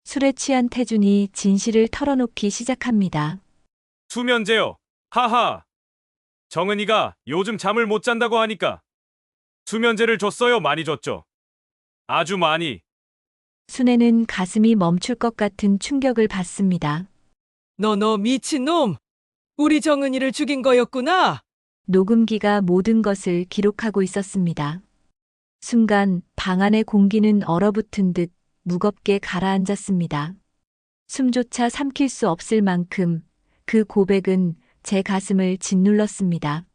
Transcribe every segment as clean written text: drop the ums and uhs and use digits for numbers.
술에 취한 태준이 진실을 털어놓기 시작합니다. 수면제요. 하하. 정은이가 요즘 잠을 못 잔다고 하니까 수면제를 줬어요. 많이 줬죠. 아주 많이. 순애는 가슴이 멈출 것 같은 충격을 받습니다. 너 미친놈! 우리 정은이를 죽인 거였구나! 녹음기가 모든 것을 기록하고 있었습니다. 순간 방 안의 공기는 얼어붙은 듯 무겁게 가라앉았습니다. 숨조차 삼킬 수 없을 만큼 그 고백은 제 가슴을 짓눌렀습니다.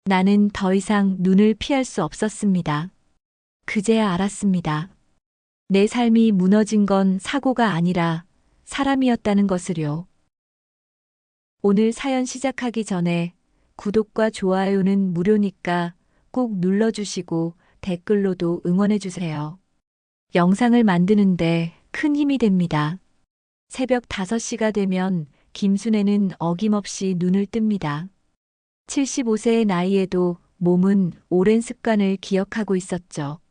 나는 더 이상 눈을 피할 수 없었습니다. 그제야 알았습니다. 내 삶이 무너진 건 사고가 아니라 사람이었다는 것을요. 오늘 사연 시작하기 전에 구독과 좋아요는 무료니까 꼭 눌러주시고 댓글로도 응원해주세요. 영상을 만드는데 큰 힘이 됩니다. 새벽 5시가 되면 김순애는 어김없이 눈을 뜹니다. 75세의 나이에도 몸은 오랜 습관을 기억하고 있었죠.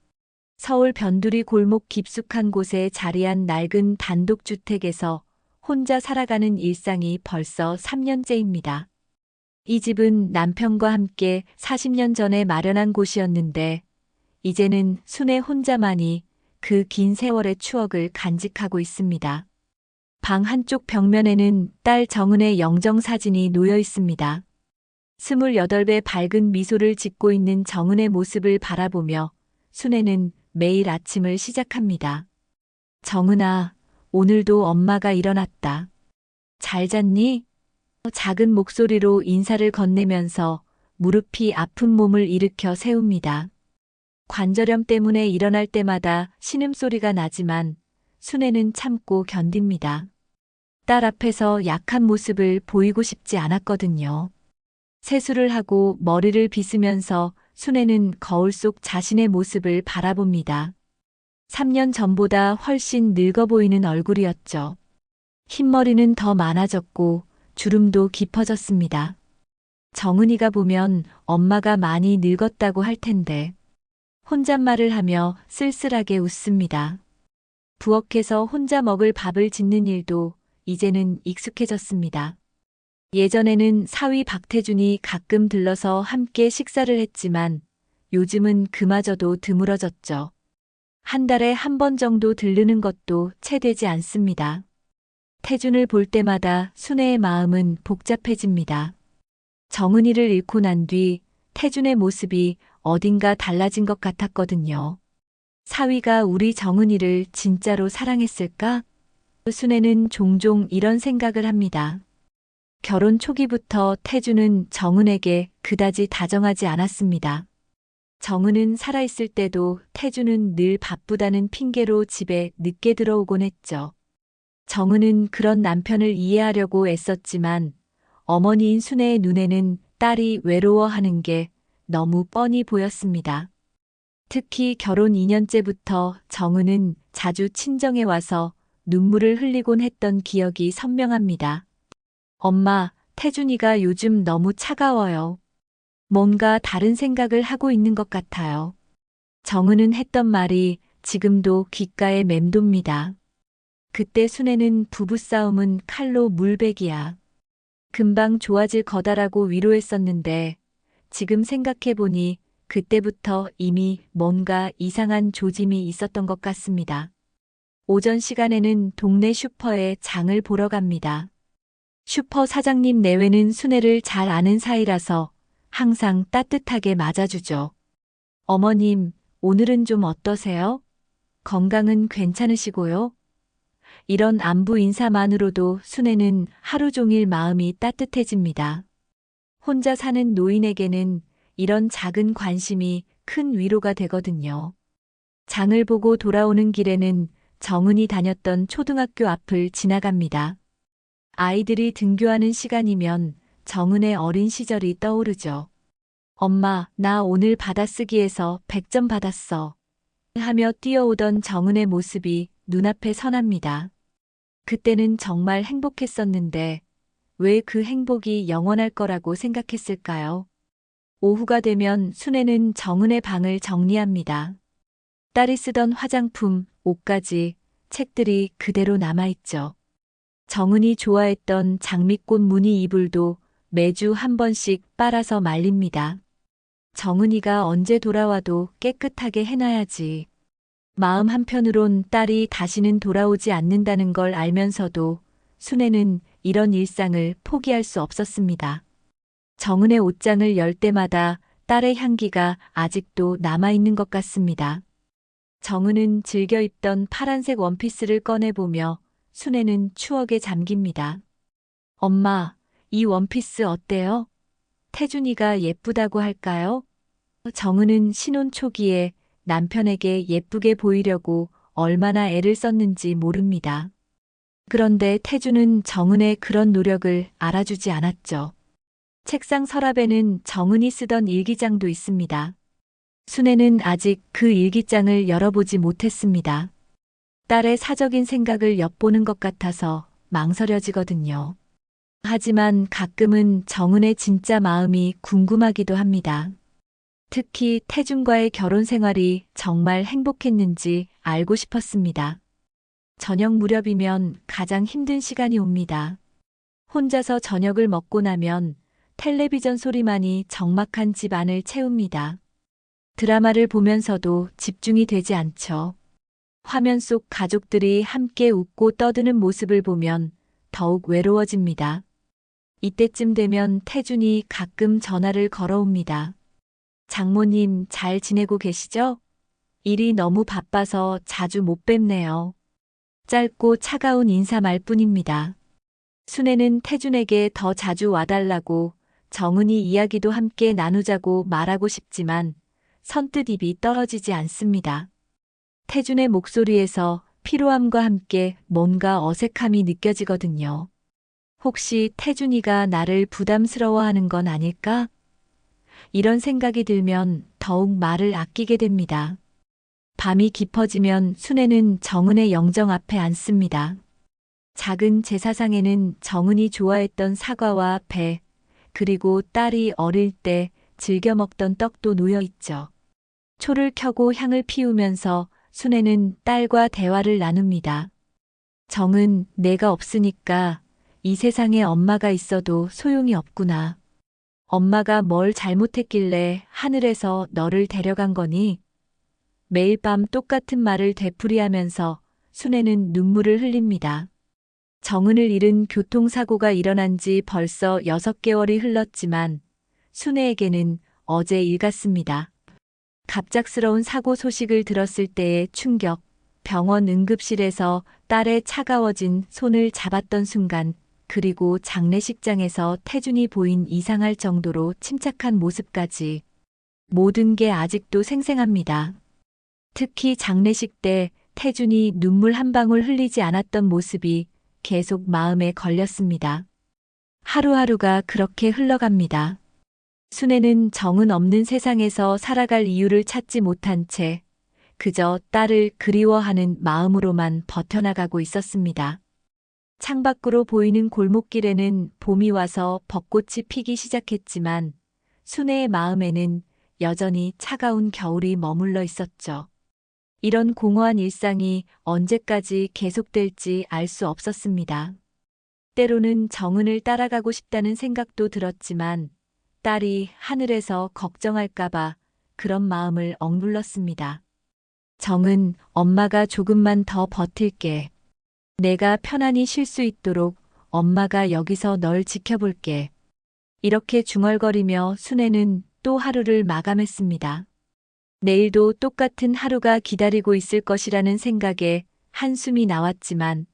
서울 변두리 골목 깊숙한 곳에 자리한 낡은 단독주택에서 혼자 살아가는 일상이 벌써 3년째입니다. 이 집은 남편과 함께 40년 전에 마련한 곳이었는데 이제는 순애 혼자만이 그 긴 세월의 추억을 간직하고 있습니다. 방 한쪽 벽면에는 딸 정은의 영정사진이 놓여 있습니다. 28배 밝은 미소를 짓고 있는 정은의 모습을 바라보며 순애는 매일 아침을 시작합니다. 정은아, 오늘도 엄마가 일어났다. 잘 잤니? 작은 목소리로 인사를 건네면서 무릎이 아픈 몸을 일으켜 세웁니다. 관절염 때문에 일어날 때마다 신음소리가 나지만 순애는 참고 견딥니다. 딸 앞에서 약한 모습을 보이고 싶지 않았거든요. 세수를 하고 머리를 빗으면서 순애는 거울 속 자신의 모습을 바라봅니다. 3년 전보다 훨씬 늙어 보이는 얼굴이었죠. 흰머리는 더 많아졌고 주름도 깊어졌습니다. 정은이가 보면 엄마가 많이 늙었다고 할 텐데 혼잣말을 하며 쓸쓸하게 웃습니다. 부엌에서 혼자 먹을 밥을 짓는 일도 이제는 익숙해졌습니다. 예전에는 사위 박태준이 가끔 들러서 함께 식사를 했지만 요즘은 그마저도 드물어졌죠. 한 달에 한 번 정도 들르는 것도 채 되지 않습니다. 태준을 볼 때마다 순애의 마음은 복잡해집니다. 정은이를 잃고 난 뒤 태준의 모습이 어딘가 달라진 것 같았거든요. 사위가 우리 정은이를 진짜로 사랑했을까? 순애는 종종 이런 생각을 합니다. 결혼 초기부터 태준은 정은에게 그다지 다정하지 않았습니다. 정은은 살아있을 때도 태준은 늘 바쁘다는 핑계로 집에 늦게 들어오곤 했죠. 정은은 그런 남편을 이해하려고 애썼지만 어머니인 순애의 눈에는 딸이 외로워하는 게 너무 뻔히 보였습니다. 특히 결혼 2년째부터 정은은 자주 친정에 와서 눈물을 흘리곤 했던 기억이 선명합니다. 엄마, 태준이가 요즘 너무 차가워요. 뭔가 다른 생각을 하고 있는 것 같아요. 정은은 했던 말이 지금도 귓가에 맴돕니다. 그때 순애는 부부싸움은 칼로 물베기야. 금방 좋아질 거다라고 위로했었는데 지금 생각해보니 그때부터 이미 뭔가 이상한 조짐이 있었던 것 같습니다. 오전 시간에는 동네 슈퍼에 장을 보러 갑니다. 슈퍼 사장님 내외는 순애를 잘 아는 사이라서 항상 따뜻하게 맞아주죠. 어머님, 오늘은 좀 어떠세요? 건강은 괜찮으시고요? 이런 안부 인사만으로도 순애는 하루 종일 마음이 따뜻해집니다. 혼자 사는 노인에게는 이런 작은 관심이 큰 위로가 되거든요. 장을 보고 돌아오는 길에는 정은이 다녔던 초등학교 앞을 지나갑니다. 아이들이 등교하는 시간이면 정은의 어린 시절이 떠오르죠. 엄마, 나 오늘 받아쓰기에서 100점 받았어. 하며 뛰어오던 정은의 모습이 눈앞에 선합니다. 그때는 정말 행복했었는데 왜 그 행복이 영원할 거라고 생각했을까요? 오후가 되면 순애는 정은의 방을 정리합니다. 딸이 쓰던 화장품, 옷까지 책들이 그대로 남아있죠. 정은이 좋아했던 장미꽃 무늬 이불도 매주 한 번씩 빨아서 말립니다. 정은이가 언제 돌아와도 깨끗하게 해놔야지. 마음 한편으론 딸이 다시는 돌아오지 않는다는 걸 알면서도 순애는 이런 일상을 포기할 수 없었습니다. 정은의 옷장을 열 때마다 딸의 향기가 아직도 남아있는 것 같습니다. 정은은 즐겨 입던 파란색 원피스를 꺼내보며 순애는 추억에 잠깁니다. 엄마, 이 원피스 어때요? 태준이가 예쁘다고 할까요? 정은은 신혼 초기에 남편에게 예쁘게 보이려고 얼마나 애를 썼는지 모릅니다. 그런데 태준은 정은의 그런 노력을 알아주지 않았죠. 책상 서랍에는 정은이 쓰던 일기장도 있습니다. 순애는 아직 그 일기장을 열어보지 못했습니다. 딸의 사적인 생각을 엿보는 것 같아서 망설여지거든요. 하지만 가끔은 정은의 진짜 마음이 궁금하기도 합니다. 특히 태준과의 결혼 생활이 정말 행복했는지 알고 싶었습니다. 저녁 무렵이면 가장 힘든 시간이 옵니다. 혼자서 저녁을 먹고 나면 텔레비전 소리만이 적막한 집 안을 채웁니다. 드라마를 보면서도 집중이 되지 않죠. 화면 속 가족들이 함께 웃고 떠드는 모습을 보면 더욱 외로워집니다. 이때쯤 되면 태준이 가끔 전화를 걸어옵니다. 장모님 잘 지내고 계시죠? 일이 너무 바빠서 자주 못 뵙네요. 짧고 차가운 인사말 뿐입니다. 순애는 태준에게 더 자주 와달라고 정은이 이야기도 함께 나누자고 말하고 싶지만 선뜻 입이 떨어지지 않습니다. 태준의 목소리에서 피로함과 함께 뭔가 어색함이 느껴지거든요. 혹시 태준이가 나를 부담스러워하는 건 아닐까? 이런 생각이 들면 더욱 말을 아끼게 됩니다. 밤이 깊어지면 순애는 정은의 영정 앞에 앉습니다. 작은 제사상에는 정은이 좋아했던 사과와 배, 그리고 딸이 어릴 때 즐겨 먹던 떡도 놓여 있죠. 초를 켜고 향을 피우면서 순애는 딸과 대화를 나눕니다. 정은, 내가 없으니까 이 세상에 엄마가 있어도 소용이 없구나. 엄마가 뭘 잘못했길래 하늘에서 너를 데려간 거니? 매일 밤 똑같은 말을 되풀이하면서 순애는 눈물을 흘립니다. 정은을 잃은 교통사고가 일어난 지 벌써 6개월이 흘렀지만 순애에게는 어제 일 같습니다. 갑작스러운 사고 소식을 들었을 때의 충격, 병원 응급실에서 딸의 차가워진 손을 잡았던 순간, 그리고 장례식장에서 태준이 보인 이상할 정도로 침착한 모습까지 모든 게 아직도 생생합니다. 특히 장례식 때 태준이 눈물 한 방울 흘리지 않았던 모습이 계속 마음에 걸렸습니다. 하루하루가 그렇게 흘러갑니다. 순애는 정은 없는 세상에서 살아갈 이유를 찾지 못한 채 그저 딸을 그리워하는 마음으로만 버텨나가고 있었습니다. 창밖으로 보이는 골목길에는 봄이 와서 벚꽃이 피기 시작했지만 순애의 마음에는 여전히 차가운 겨울이 머물러 있었죠. 이런 공허한 일상이 언제까지 계속될지 알 수 없었습니다. 때로는 정은을 따라가고 싶다는 생각도 들었지만 딸이 하늘에서 걱정할까봐 그런 마음을 억눌렀습니다. 정은, 엄마가 조금만 더 버틸게. 내가 편안히 쉴 수 있도록 엄마가 여기서 널 지켜볼게. 이렇게 중얼거리며 순애는 또 하루를 마감했습니다. 내일도 똑같은 하루가 기다리고 있을 것이라는 생각에 한숨이 나왔지만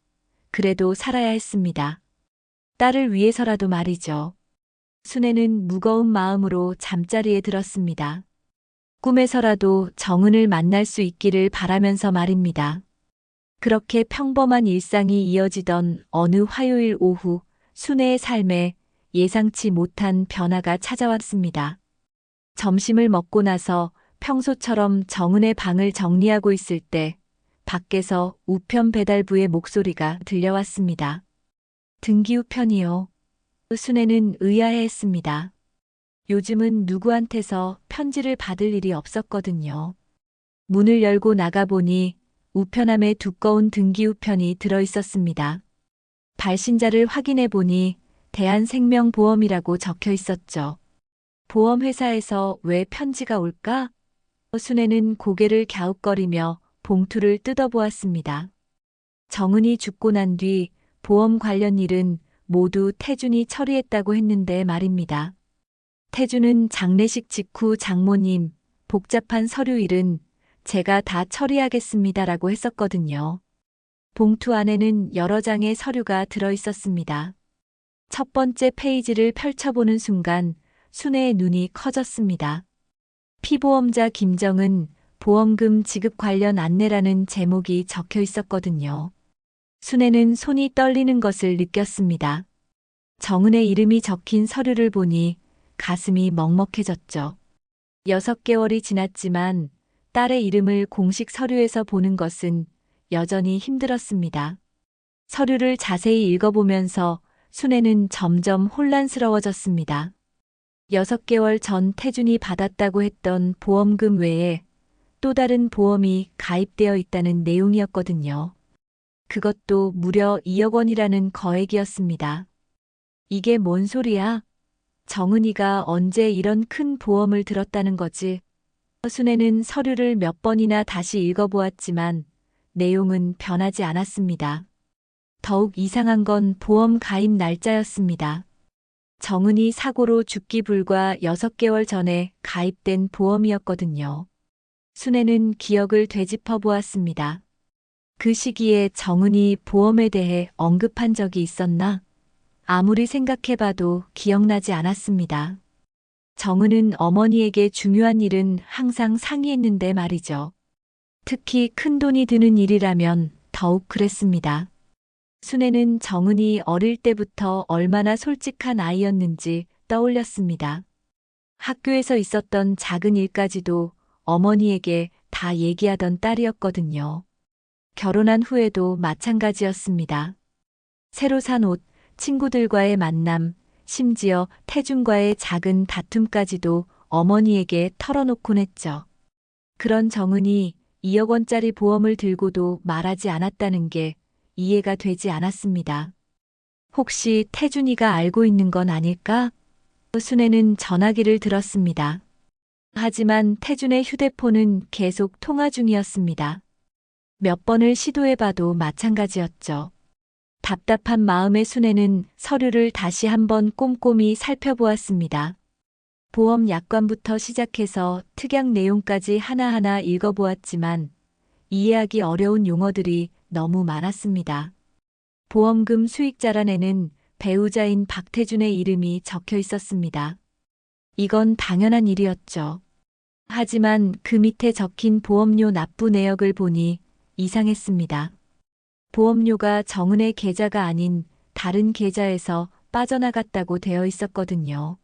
그래도 살아야 했습니다. 딸을 위해서라도 말이죠. 순애는 무거운 마음으로 잠자리에 들었습니다. 꿈에서라도 정은을 만날 수 있기를 바라면서 말입니다. 그렇게 평범한 일상이 이어지던 어느 화요일 오후 순애의 삶에 예상치 못한 변화가 찾아왔습니다. 점심을 먹고 나서 평소처럼 정은의 방을 정리하고 있을 때 밖에서 우편 배달부의 목소리가 들려왔습니다. 등기 우편이요. 순애는 의아해했습니다. 요즘은 누구한테서 편지를 받을 일이 없었거든요. 문을 열고 나가보니 우편함에 두꺼운 등기우편이 들어 있었습니다. 발신자를 확인해 보니 대한생명보험이라고 적혀 있었죠. 보험회사에서 왜 편지가 올까? 순애는 고개를 갸웃거리며 봉투를 뜯어보았습니다. 정은이 죽고 난 뒤 보험 관련 일은 모두 태준이 처리했다고 했는데 말입니다. 태준은 장례식 직후 장모님, 복잡한 서류 일은 제가 다 처리하겠습니다라고 했었거든요. 봉투 안에는 여러 장의 서류가 들어 있었습니다. 첫 번째 페이지를 펼쳐보는 순간 순애의 눈이 커졌습니다. 피보험자 김정은 보험금 지급 관련 안내라는 제목이 적혀 있었거든요. 순애는 손이 떨리는 것을 느꼈습니다. 정은의 이름이 적힌 서류를 보니 가슴이 먹먹해졌죠. 6개월이 지났지만 딸의 이름을 공식 서류에서 보는 것은 여전히 힘들었습니다. 서류를 자세히 읽어보면서 순애는 점점 혼란스러워졌습니다. 6개월 전 태준이 받았다고 했던 보험금 외에 또 다른 보험이 가입되어 있다는 내용이었거든요. 그것도 무려 2억 원이라는 거액이었습니다. 이게 뭔 소리야? 정은이가 언제 이런 큰 보험을 들었다는 거지? 순애는 서류를 몇 번이나 다시 읽어보았지만 내용은 변하지 않았습니다. 더욱 이상한 건 보험 가입 날짜였습니다. 정은이 사고로 죽기 불과 6개월 전에 가입된 보험이었거든요. 순애는 기억을 되짚어 보았습니다. 그 시기에 정은이 보험에 대해 언급한 적이 있었나? 아무리 생각해봐도 기억나지 않았습니다. 정은은 어머니에게 중요한 일은 항상 상의했는데 말이죠. 특히 큰 돈이 드는 일이라면 더욱 그랬습니다. 순애는 정은이 어릴 때부터 얼마나 솔직한 아이였는지 떠올렸습니다. 학교에서 있었던 작은 일까지도 어머니에게 다 얘기하던 딸이었거든요. 결혼한 후에도 마찬가지였습니다. 새로 산 옷, 친구들과의 만남, 심지어 태준과의 작은 다툼까지도 어머니에게 털어놓곤 했죠. 그런 정은이 2억 원짜리 보험을 들고도 말하지 않았다는 게 이해가 되지 않았습니다. 혹시 태준이가 알고 있는 건 아닐까? 순애는 전화기를 들었습니다. 하지만 태준의 휴대폰은 계속 통화 중이었습니다. 몇 번을 시도해봐도 마찬가지였죠. 답답한 마음의 순애는 서류를 다시 한번 꼼꼼히 살펴보았습니다. 보험 약관부터 시작해서 특약 내용까지 하나하나 읽어보았지만 이해하기 어려운 용어들이 너무 많았습니다. 보험금 수익자란에는 배우자인 박태준의 이름이 적혀 있었습니다. 이건 당연한 일이었죠. 하지만 그 밑에 적힌 보험료 납부 내역을 보니 이상했습니다. 보험료가 정은의 계좌가 아닌 다른 계좌에서 빠져나갔다고 되어 있었거든요.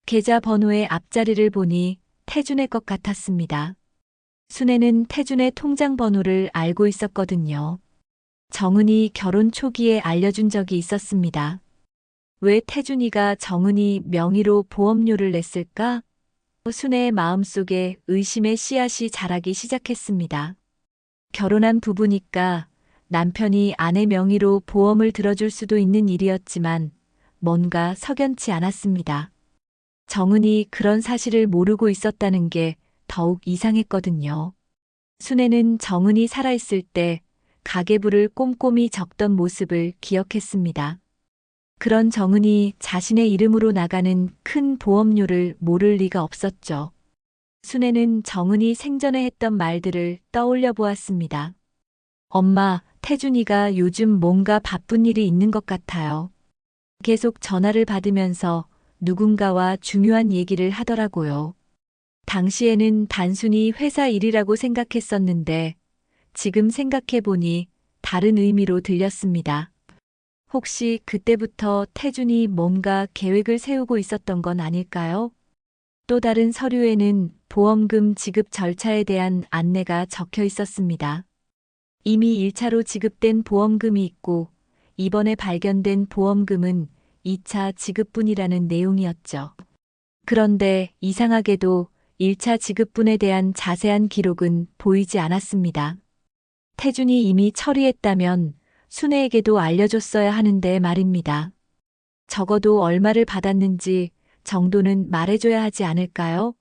계좌 번호의 앞자리를 보니 태준의 것 같았습니다. 순애는 태준의 통장 번호를 알고 있었거든요. 정은이 결혼 초기에 알려준 적이 있었습니다. 왜 태준이가 정은이 명의로 보험료를 냈을까? 순애의 마음속에 의심의 씨앗이 자라기 시작했습니다. 결혼한 부부니까 남편이 아내 명의로 보험을 들어줄 수도 있는 일이었지만 뭔가 석연치 않았습니다. 정은이 그런 사실을 모르고 있었다는 게 더욱 이상했거든요. 순애는 정은이 살아있을 때 가계부를 꼼꼼히 적던 모습을 기억했습니다. 그런 정은이 자신의 이름으로 나가는 큰 보험료를 모를 리가 없었죠. 순애는 정은이 생전에 했던 말들을 떠올려 보았습니다. 엄마, 태준이가 요즘 뭔가 바쁜 일이 있는 것 같아요. 계속 전화를 받으면서 누군가와 중요한 얘기를 하더라고요. 당시에는 단순히 회사 일이라고 생각했었는데 지금 생각해보니 다른 의미로 들렸습니다. 혹시 그때부터 태준이 뭔가 계획을 세우고 있었던 건 아닐까요? 또 다른 서류에는 보험금 지급 절차에 대한 안내가 적혀 있었습니다. 이미 1차로 지급된 보험금이 있고 이번에 발견된 보험금은 2차 지급분이라는 내용이었죠. 그런데 이상하게도 1차 지급분에 대한 자세한 기록은 보이지 않았습니다. 태준이 이미 처리했다면 순애에게도 알려줬어야 하는데 말입니다. 적어도 얼마를 받았는지 정도는 말해줘야 하지 않을까요?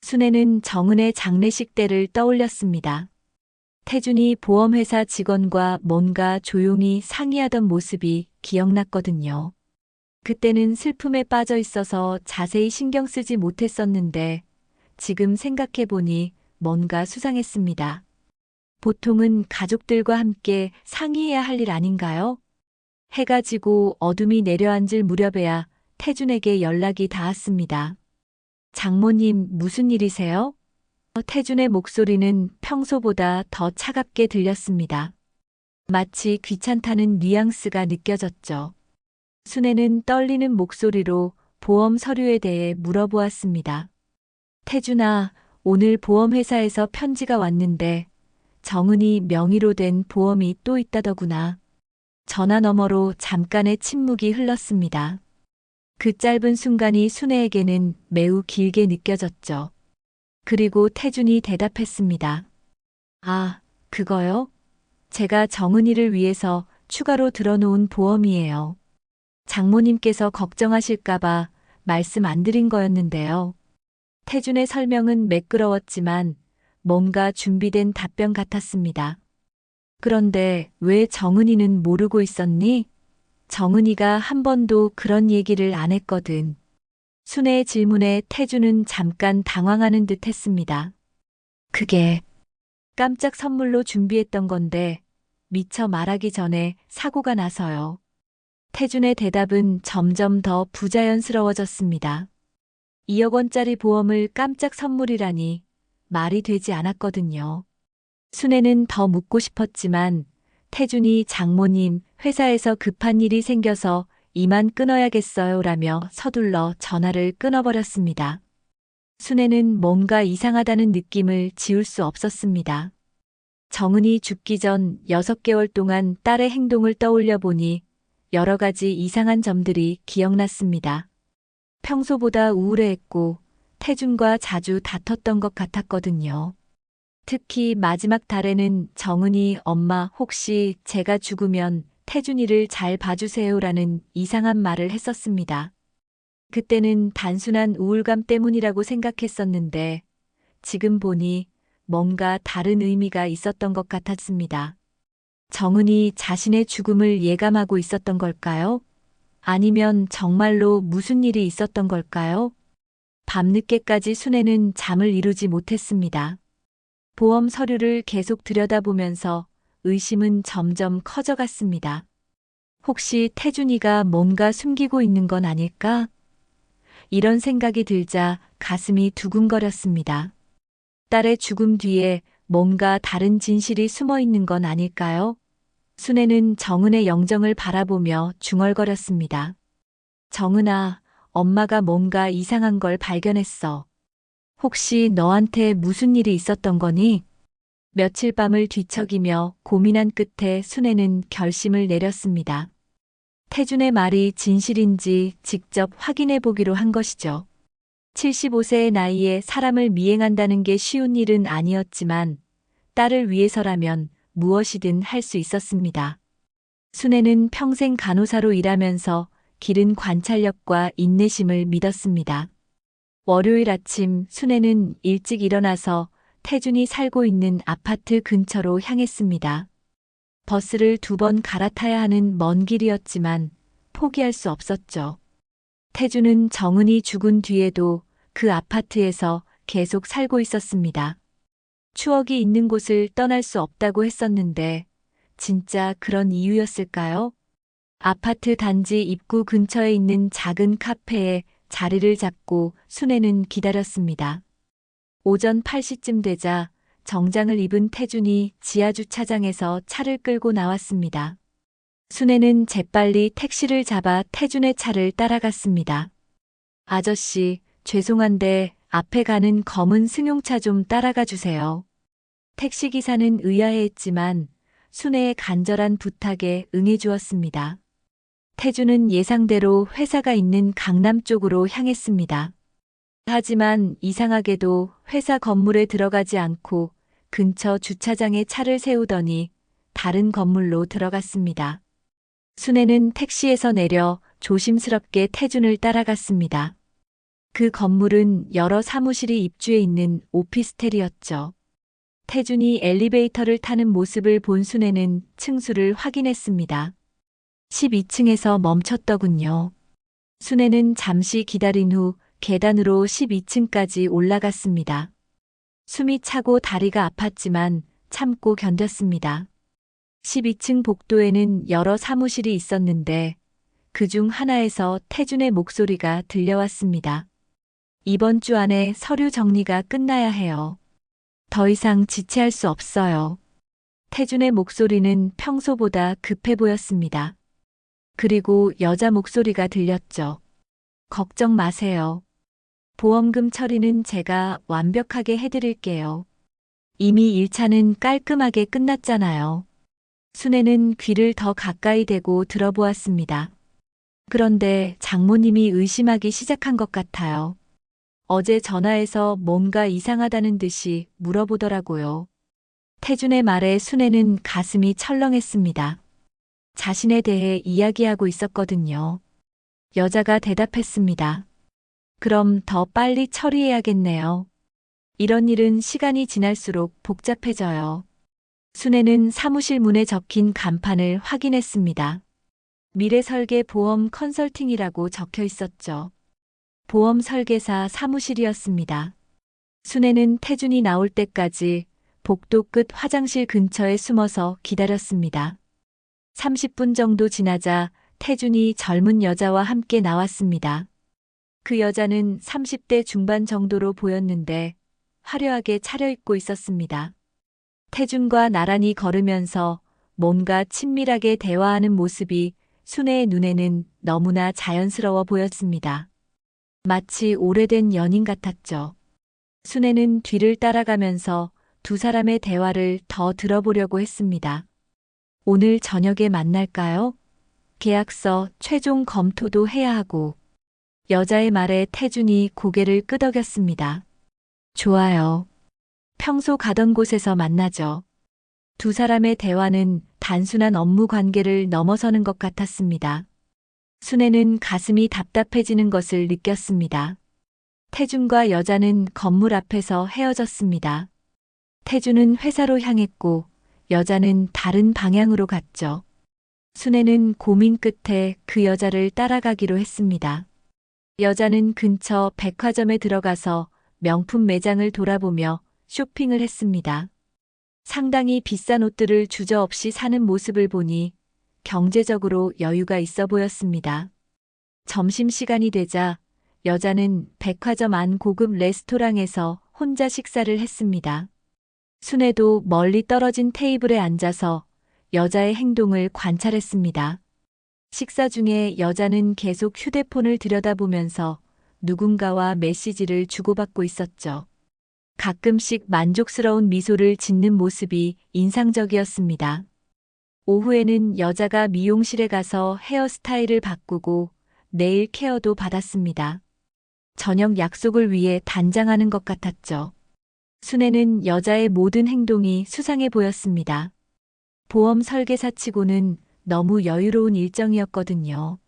순애는 정은의 장례식 때를 떠올렸습니다. 태준이 보험회사 직원과 뭔가 조용히 상의하던 모습이 기억났거든요. 그때는 슬픔에 빠져 있어서 자세히 신경 쓰지 못했었는데 지금 생각해보니 뭔가 수상했습니다. 보통은 가족들과 함께 상의해야 할 일 아닌가요? 해가 지고 어둠이 내려앉을 무렵에야 태준에게 연락이 닿았습니다. 장모님, 무슨 일이세요? 태준의 목소리는 평소보다 더 차갑게 들렸습니다. 마치 귀찮다는 뉘앙스가 느껴졌죠. 순애는 떨리는 목소리로 보험 서류에 대해 물어보았습니다. 태준아, 오늘 보험회사에서 편지가 왔는데 정은이 명의로 된 보험이 또 있다더구나. 전화 너머로 잠깐의 침묵이 흘렀습니다. 그 짧은 순간이 순애에게는 매우 길게 느껴졌죠. 그리고 태준이 대답했습니다. 아, 그거요? 제가 정은이를 위해서 추가로 들어놓은 보험이에요. 장모님께서 걱정하실까봐 말씀 안 드린 거였는데요. 태준의 설명은 매끄러웠지만 뭔가 준비된 답변 같았습니다. 그런데 왜 정은이는 모르고 있었니? 정은이가 한 번도 그런 얘기를 안 했거든. 순애의 질문에 태준은 잠깐 당황하는 듯 했습니다. 그게 깜짝 선물로 준비했던 건데 미처 말하기 전에 사고가 나서요. 태준의 대답은 점점 더 부자연스러워졌습니다. 2억 원짜리 보험을 깜짝 선물이라니 말이 되지 않았거든요. 순애는 더 묻고 싶었지만 태준이 장모님, 회사에서 급한 일이 생겨서 이만 끊어야겠어요 라며 서둘러 전화를 끊어버렸습니다. 순애는 뭔가 이상하다는 느낌을 지울 수 없었습니다. 정은이 죽기 전 6개월 동안 딸의 행동을 떠올려 보니 여러 가지 이상한 점들이 기억났습니다. 평소보다 우울해했고 태준과 자주 다퉜던 것 같았거든요. 특히 마지막 달에는 정은이 엄마 혹시 제가 죽으면 태준이를 잘 봐주세요라는 이상한 말을 했었습니다. 그때는 단순한 우울감 때문이라고 생각했었는데 지금 보니 뭔가 다른 의미가 있었던 것 같았습니다. 정은이 자신의 죽음을 예감하고 있었던 걸까요? 아니면 정말로 무슨 일이 있었던 걸까요? 밤늦게까지 순애는 잠을 이루지 못했습니다. 보험 서류를 계속 들여다보면서 의심은 점점 커져갔습니다. 혹시 태준이가 뭔가 숨기고 있는 건 아닐까? 이런 생각이 들자 가슴이 두근거렸습니다. 딸의 죽음 뒤에 뭔가 다른 진실이 숨어 있는 건 아닐까요? 순애는 정은의 영정을 바라보며 중얼거렸습니다. 정은아, 엄마가 뭔가 이상한 걸 발견했어. 혹시 너한테 무슨 일이 있었던 거니? 며칠 밤을 뒤척이며 고민한 끝에 순애는 결심을 내렸습니다. 태준의 말이 진실인지 직접 확인해 보기로 한 것이죠. 75세의 나이에 사람을 미행한다는 게 쉬운 일은 아니었지만 딸을 위해서라면 무엇이든 할 수 있었습니다. 순애는 평생 간호사로 일하면서 기른 관찰력과 인내심을 믿었습니다. 월요일 아침 순애는 일찍 일어나서 태준이 살고 있는 아파트 근처로 향했습니다. 버스를 2번 갈아타야 하는 먼 길이었지만 포기할 수 없었죠. 태준은 정은이 죽은 뒤에도 그 아파트에서 계속 살고 있었습니다. 추억이 있는 곳을 떠날 수 없다고 했었는데 진짜 그런 이유였을까요? 아파트 단지 입구 근처에 있는 작은 카페에 자리를 잡고 순애는 기다렸습니다. 오전 8시쯤 되자 정장을 입은 태준이 지하주차장에서 차를 끌고 나왔습니다. 순애는 재빨리 택시를 잡아 태준의 차를 따라갔습니다. 아저씨, 죄송한데 앞에 가는 검은 승용차 좀 따라가 주세요. 택시기사는 의아해했지만 순애의 간절한 부탁에 응해주었습니다. 태준은 예상대로 회사가 있는 강남 쪽으로 향했습니다. 하지만 이상하게도 회사 건물에 들어가지 않고 근처 주차장에 차를 세우더니 다른 건물로 들어갔습니다. 순애는 택시에서 내려 조심스럽게 태준을 따라갔습니다. 그 건물은 여러 사무실이 입주해 있는 오피스텔이었죠. 태준이 엘리베이터를 타는 모습을 본 순애는 층수를 확인했습니다. 12층에서 멈췄더군요. 순애는 잠시 기다린 후 계단으로 12층까지 올라갔습니다. 숨이 차고 다리가 아팠지만 참고 견뎠습니다. 12층 복도에는 여러 사무실이 있었는데 그중 하나에서 태준의 목소리가 들려왔습니다. 이번 주 안에 서류 정리가 끝나야 해요. 더 이상 지체할 수 없어요. 태준의 목소리는 평소보다 급해 보였습니다. 그리고 여자 목소리가 들렸죠. 걱정 마세요. 보험금 처리는 제가 완벽하게 해드릴게요. 이미 1차는 깔끔하게 끝났잖아요. 순애는 귀를 더 가까이 대고 들어보았습니다. 그런데 장모님이 의심하기 시작한 것 같아요. 어제 전화해서 뭔가 이상하다는 듯이 물어보더라고요. 태준의 말에 순애는 가슴이 철렁했습니다. 자신에 대해 이야기하고 있었거든요. 여자가 대답했습니다. 그럼 더 빨리 처리해야겠네요. 이런 일은 시간이 지날수록 복잡해져요. 순애는 사무실 문에 적힌 간판을 확인했습니다. 미래설계 보험 컨설팅이라고 적혀 있었죠. 보험 설계사 사무실이었습니다. 순애는 태준이 나올 때까지 복도 끝 화장실 근처에 숨어서 기다렸습니다. 30분 정도 지나자 태준이 젊은 여자와 함께 나왔습니다. 그 여자는 30대 중반 정도로 보였는데 화려하게 차려입고 있었습니다. 태준과 나란히 걸으면서 뭔가 친밀하게 대화하는 모습이 순애의 눈에는 너무나 자연스러워 보였습니다. 마치 오래된 연인 같았죠. 순애는 뒤를 따라가면서 두 사람의 대화를 더 들어보려고 했습니다. 오늘 저녁에 만날까요? 계약서 최종 검토도 해야 하고. 여자의 말에 태준이 고개를 끄덕였습니다. 좋아요. 평소 가던 곳에서 만나죠. 두 사람의 대화는 단순한 업무 관계를 넘어서는 것 같았습니다. 순애는 가슴이 답답해지는 것을 느꼈습니다. 태준과 여자는 건물 앞에서 헤어졌습니다. 태준은 회사로 향했고 여자는 다른 방향으로 갔죠. 순애는 고민 끝에 그 여자를 따라가기로 했습니다. 여자는 근처 백화점에 들어가서 명품 매장을 돌아보며 쇼핑을 했습니다. 상당히 비싼 옷들을 주저없이 사는 모습을 보니 경제적으로 여유가 있어 보였습니다. 점심시간이 되자 여자는 백화점 안 고급 레스토랑에서 혼자 식사를 했습니다. 순애도 멀리 떨어진 테이블에 앉아서 여자의 행동을 관찰했습니다. 식사 중에 여자는 계속 휴대폰을 들여다보면서 누군가와 메시지를 주고받고 있었죠. 가끔씩 만족스러운 미소를 짓는 모습이 인상적이었습니다. 오후에는 여자가 미용실에 가서 헤어스타일을 바꾸고 네일 케어도 받았습니다. 저녁 약속을 위해 단장하는 것 같았죠. 순애는 여자의 모든 행동이 수상해 보였습니다. 보험 설계사치고는 너무 여유로운 일정이었거든요.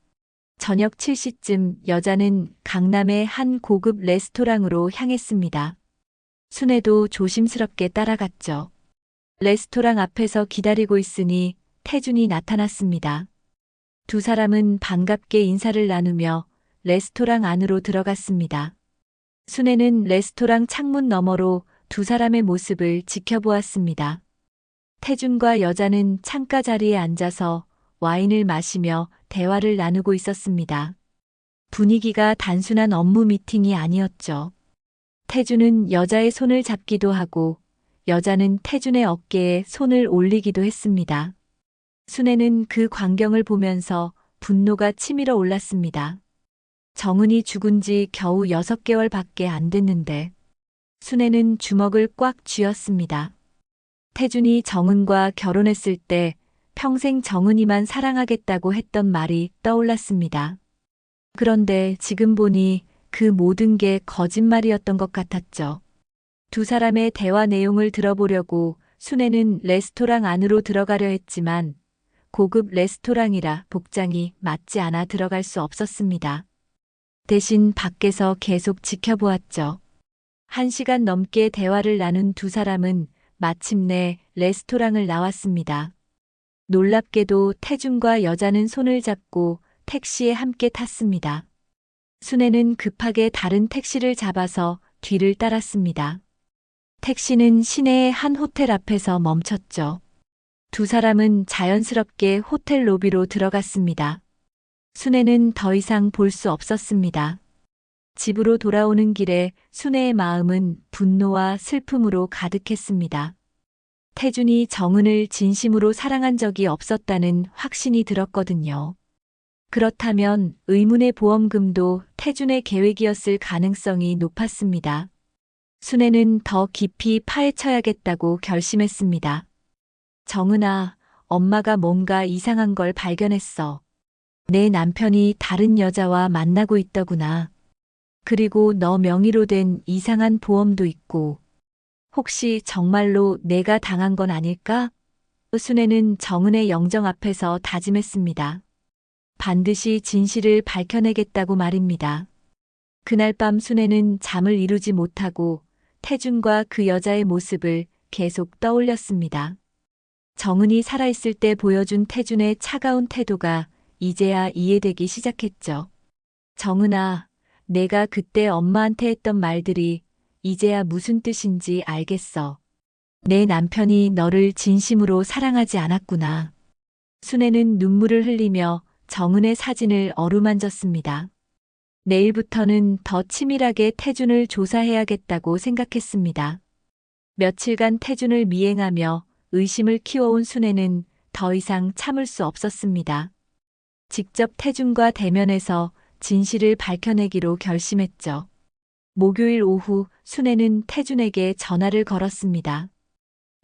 저녁 7시쯤 여자는 강남의 한 고급 레스토랑으로 향했습니다. 순애도 조심스럽게 따라갔죠. 레스토랑 앞에서 기다리고 있으니 태준이 나타났습니다. 두 사람은 반갑게 인사를 나누며 레스토랑 안으로 들어갔습니다. 순애는 레스토랑 창문 너머로 두 사람의 모습을 지켜보았습니다. 태준과 여자는 창가 자리에 앉아서 와인을 마시며 대화를 나누고 있었습니다. 분위기가 단순한 업무 미팅이 아니었죠. 태준은 여자의 손을 잡기도 하고 여자는 태준의 어깨에 손을 올리기도 했습니다. 순애는 그 광경을 보면서 분노가 치밀어 올랐습니다. 정은이 죽은 지 겨우 6개월밖에 안 됐는데 순애는 주먹을 꽉 쥐었습니다. 태준이 정은과 결혼했을 때 평생 정은이만 사랑하겠다고 했던 말이 떠올랐습니다. 그런데 지금 보니 그 모든 게 거짓말이었던 것 같았죠. 두 사람의 대화 내용을 들어보려고 순애는 레스토랑 안으로 들어가려 했지만 고급 레스토랑이라 복장이 맞지 않아 들어갈 수 없었습니다. 대신 밖에서 계속 지켜보았죠. 1시간 넘게 대화를 나눈 두 사람은 마침내 레스토랑을 나왔습니다. 놀랍게도 태준과 여자는 손을 잡고 택시에 함께 탔습니다. 순애는 급하게 다른 택시를 잡아서 뒤를 따랐습니다. 택시는 시내의 한 호텔 앞에서 멈췄죠. 두 사람은 자연스럽게 호텔 로비로 들어갔습니다. 순애는 더 이상 볼 수 없었습니다. 집으로 돌아오는 길에 순애의 마음은 분노와 슬픔으로 가득했습니다. 태준이 정은을 진심으로 사랑한 적이 없었다는 확신이 들었거든요. 그렇다면 의문의 보험금도 태준의 계획이었을 가능성이 높았습니다. 순애는 더 깊이 파헤쳐야겠다고 결심했습니다. 정은아, 엄마가 뭔가 이상한 걸 발견했어. 내 남편이 다른 여자와 만나고 있더구나. 그리고 너 명의로 된 이상한 보험도 있고. 혹시 정말로 내가 당한 건 아닐까? 순애는 정은의 영정 앞에서 다짐했습니다. 반드시 진실을 밝혀내겠다고 말입니다. 그날 밤 순애는 잠을 이루지 못하고 태준과 그 여자의 모습을 계속 떠올렸습니다. 정은이 살아있을 때 보여준 태준의 차가운 태도가 이제야 이해되기 시작했죠. 정은아, 내가 그때 엄마한테 했던 말들이 이제야 무슨 뜻인지 알겠어. 내 남편이 너를 진심으로 사랑하지 않았구나. 순애는 눈물을 흘리며 정은의 사진을 어루만졌습니다. 내일부터는 더 치밀하게 태준을 조사해야겠다고 생각했습니다. 며칠간 태준을 미행하며 의심을 키워온 순애는 더 이상 참을 수 없었습니다. 직접 태준과 대면해서 진실을 밝혀내기로 결심했죠. 목요일 오후 순애는 태준에게 전화를 걸었습니다.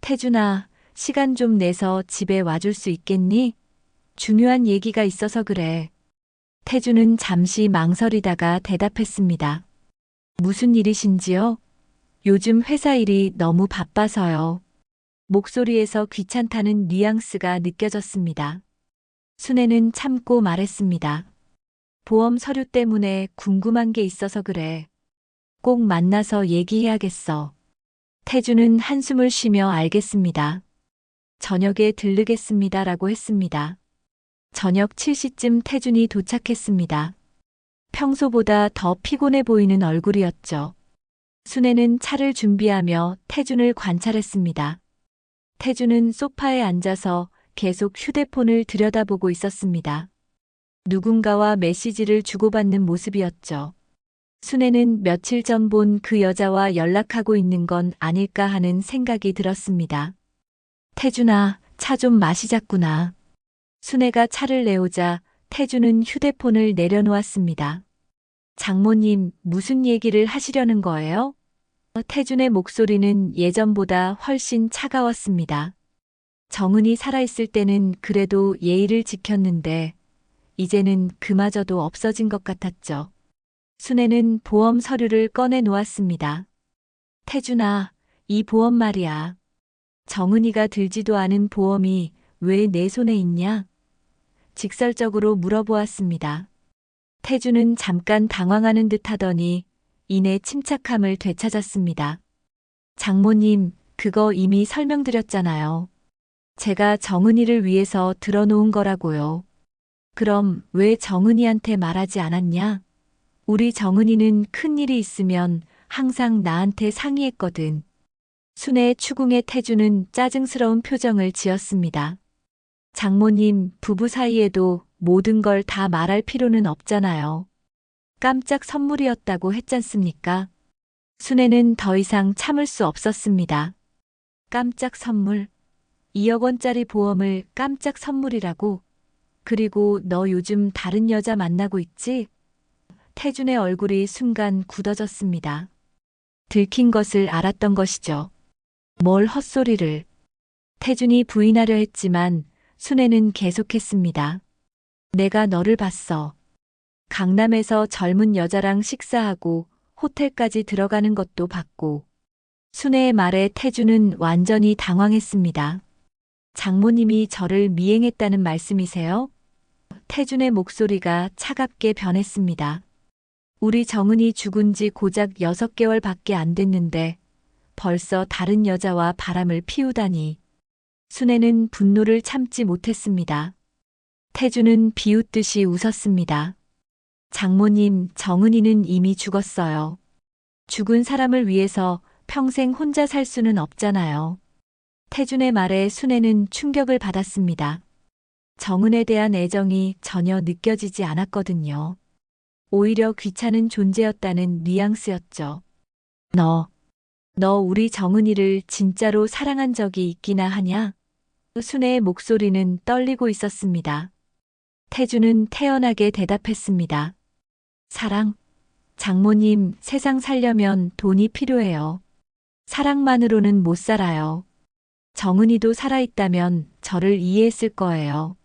태준아, 시간 좀 내서 집에 와줄 수 있겠니? 중요한 얘기가 있어서 그래. 태준은 잠시 망설이다가 대답했습니다. 무슨 일이신지요? 요즘 회사 일이 너무 바빠서요. 목소리에서 귀찮다는 뉘앙스가 느껴졌습니다. 순애는 참고 말했습니다. 보험 서류 때문에 궁금한 게 있어서 그래. 꼭 만나서 얘기해야겠어. 태준은 한숨을 쉬며 알겠습니다. 저녁에 들르겠습니다라고 했습니다. 저녁 7시쯤 태준이 도착했습니다. 평소보다 더 피곤해 보이는 얼굴이었죠. 순애는 차를 준비하며 태준을 관찰했습니다. 태준은 소파에 앉아서 계속 휴대폰을 들여다보고 있었습니다. 누군가와 메시지를 주고받는 모습이었죠. 순애는 며칠 전 본 그 여자와 연락하고 있는 건 아닐까 하는 생각이 들었습니다. 태준아, 차 좀 마시자꾸나. 순애가 차를 내오자 태준은 휴대폰을 내려놓았습니다. 장모님, 무슨 얘기를 하시려는 거예요? 태준의 목소리는 예전보다 훨씬 차가웠습니다. 정은이 살아있을 때는 그래도 예의를 지켰는데 이제는 그마저도 없어진 것 같았죠. 순애는 보험 서류를 꺼내 놓았습니다. 태준아, 이 보험 말이야. 정은이가 들지도 않은 보험이 왜 내 손에 있냐? 직설적으로 물어보았습니다. 태준은 잠깐 당황하는 듯 하더니 이내 침착함을 되찾았습니다. 장모님, 그거 이미 설명드렸잖아요. 제가 정은이를 위해서 들어놓은 거라고요. 그럼 왜 정은이한테 말하지 않았냐? 우리 정은이는 큰일이 있으면 항상 나한테 상의했거든. 순애의 추궁에 태준은 짜증스러운 표정을 지었습니다. 장모님, 부부 사이에도 모든 걸 다 말할 필요는 없잖아요. 깜짝 선물이었다고 했잖습니까? 순애는 더 이상 참을 수 없었습니다. 깜짝 선물? 2억 원짜리 보험을 깜짝 선물이라고? 그리고 너 요즘 다른 여자 만나고 있지? 태준의 얼굴이 순간 굳어졌습니다. 들킨 것을 알았던 것이죠. 뭘 헛소리를. 태준이 부인하려 했지만 순애는 계속했습니다. 내가 너를 봤어. 강남에서 젊은 여자랑 식사하고 호텔까지 들어가는 것도 봤고. 순애의 말에 태주는 완전히 당황했습니다. 장모님이 저를 미행했다는 말씀이세요? 태준의 목소리가 차갑게 변했습니다. 우리 정은이 죽은 지 고작 6개월밖에 안 됐는데 벌써 다른 여자와 바람을 피우다니. 순애는 분노를 참지 못했습니다. 태주는 비웃듯이 웃었습니다. 장모님, 정은이는 이미 죽었어요. 죽은 사람을 위해서 평생 혼자 살 수는 없잖아요. 태준의 말에 순애는 충격을 받았습니다. 정은에 대한 애정이 전혀 느껴지지 않았거든요. 오히려 귀찮은 존재였다는 뉘앙스였죠. 너 우리 정은이를 진짜로 사랑한 적이 있기나 하냐? 순애의 목소리는 떨리고 있었습니다. 태주는 태연하게 대답했습니다. 사랑? 장모님, 세상 살려면 돈이 필요해요. 사랑만으로는 못 살아요. 정은이도 살아있다면 저를 이해했을 거예요.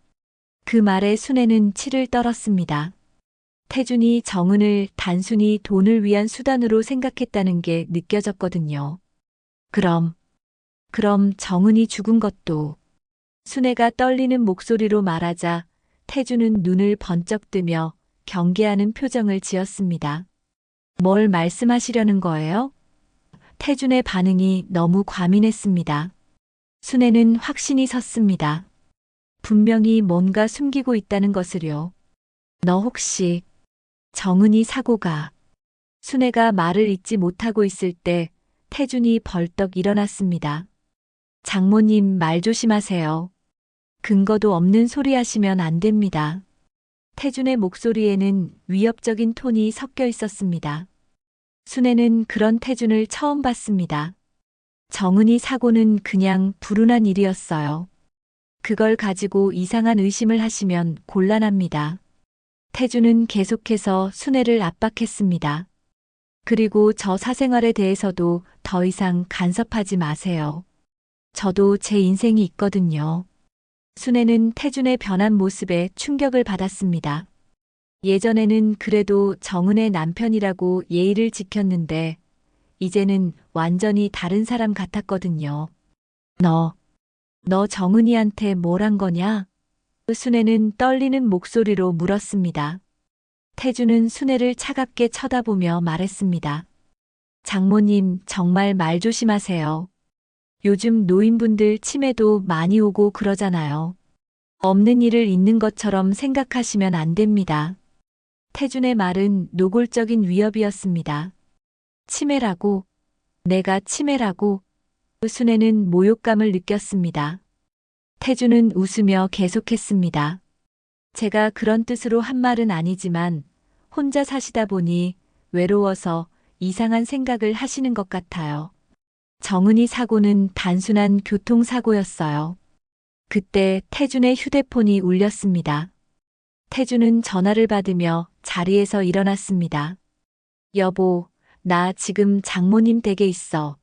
그 말에 순애는 치를 떨었습니다. 태준이 정은을 단순히 돈을 위한 수단으로 생각했다는 게 느껴졌거든요. 그럼 정은이 죽은 것도. 순애가 떨리는 목소리로 말하자 태준은 눈을 번쩍 뜨며 경계하는 표정을 지었습니다. 뭘 말씀하시려는 거예요? 태준의 반응이 너무 과민했습니다. 순애는 확신이 섰습니다. 분명히 뭔가 숨기고 있다는 것을요. 너 혹시 정은이 사고가. 순애가 말을 잇지 못하고 있을 때 태준이 벌떡 일어났습니다. 장모님, 말 조심하세요. 근거도 없는 소리 하시면 안 됩니다. 태준의 목소리에는 위협적인 톤이 섞여 있었습니다. 순애는 그런 태준을 처음 봤습니다. 정은이 사고는 그냥 불운한 일이었어요. 그걸 가지고 이상한 의심을 하시면 곤란합니다. 태준은 계속해서 순애를 압박했습니다. 그리고 저 사생활에 대해서도 더 이상 간섭하지 마세요. 저도 제 인생이 있거든요. 순애는 태준의 변한 모습에 충격을 받았습니다. 예전에는 그래도 정은의 남편이라고 예의를 지켰는데 이제는 완전히 다른 사람 같았거든요. 너 정은이한테 뭘 한 거냐? 순애는 떨리는 목소리로 물었습니다. 태준은 순애를 차갑게 쳐다보며 말했습니다. 장모님, 정말 말 조심하세요. 요즘 노인분들 치매도 많이 오고 그러잖아요. 없는 일을 있는 것처럼 생각하시면 안 됩니다. 태준의 말은 노골적인 위협이었습니다. 치매라고? 내가 치매라고? 순애는 모욕감을 느꼈습니다. 태준은 웃으며 계속했습니다. 제가 그런 뜻으로 한 말은 아니지만 혼자 사시다 보니 외로워서 이상한 생각을 하시는 것 같아요. 정은이 사고는 단순한 교통사고였어요. 그때 태준의 휴대폰이 울렸습니다. 태준은 전화를 받으며 자리에서 일어났습니다. 여보, 나 지금 장모님 댁에 있어.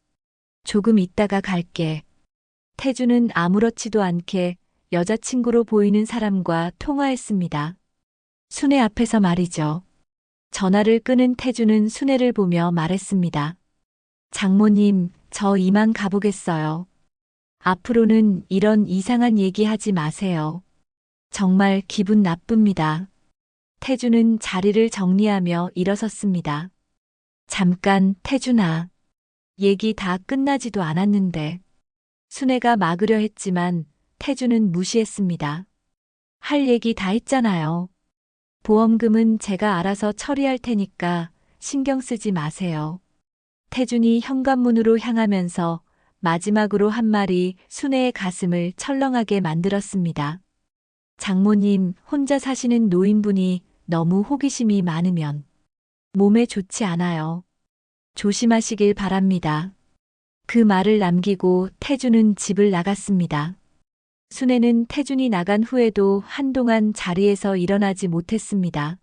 조금 있다가 갈게. 태준은 아무렇지도 않게 여자친구로 보이는 사람과 통화했습니다. 순애 앞에서 말이죠. 전화를 끊은 태준은 순애를 보며 말했습니다. 장모님, 저 이만 가보겠어요. 앞으로는 이런 이상한 얘기 하지 마세요. 정말 기분 나쁩니다. 태준은 자리를 정리하며 일어섰습니다. 잠깐, 태준아. 얘기 다 끝나지도 않았는데. 순애가 막으려 했지만 태준은 무시했습니다. 할 얘기 다 했잖아요. 보험금은 제가 알아서 처리할 테니까 신경 쓰지 마세요. 태준이 현관문으로 향하면서 마지막으로 한 말이 순애의 가슴을 철렁하게 만들었습니다. 장모님, 혼자 사시는 노인분이 너무 호기심이 많으면 몸에 좋지 않아요. 조심하시길 바랍니다. 그 말을 남기고 태준은 집을 나갔습니다. 순애는 태준이 나간 후에도 한동안 자리에서 일어나지 못했습니다.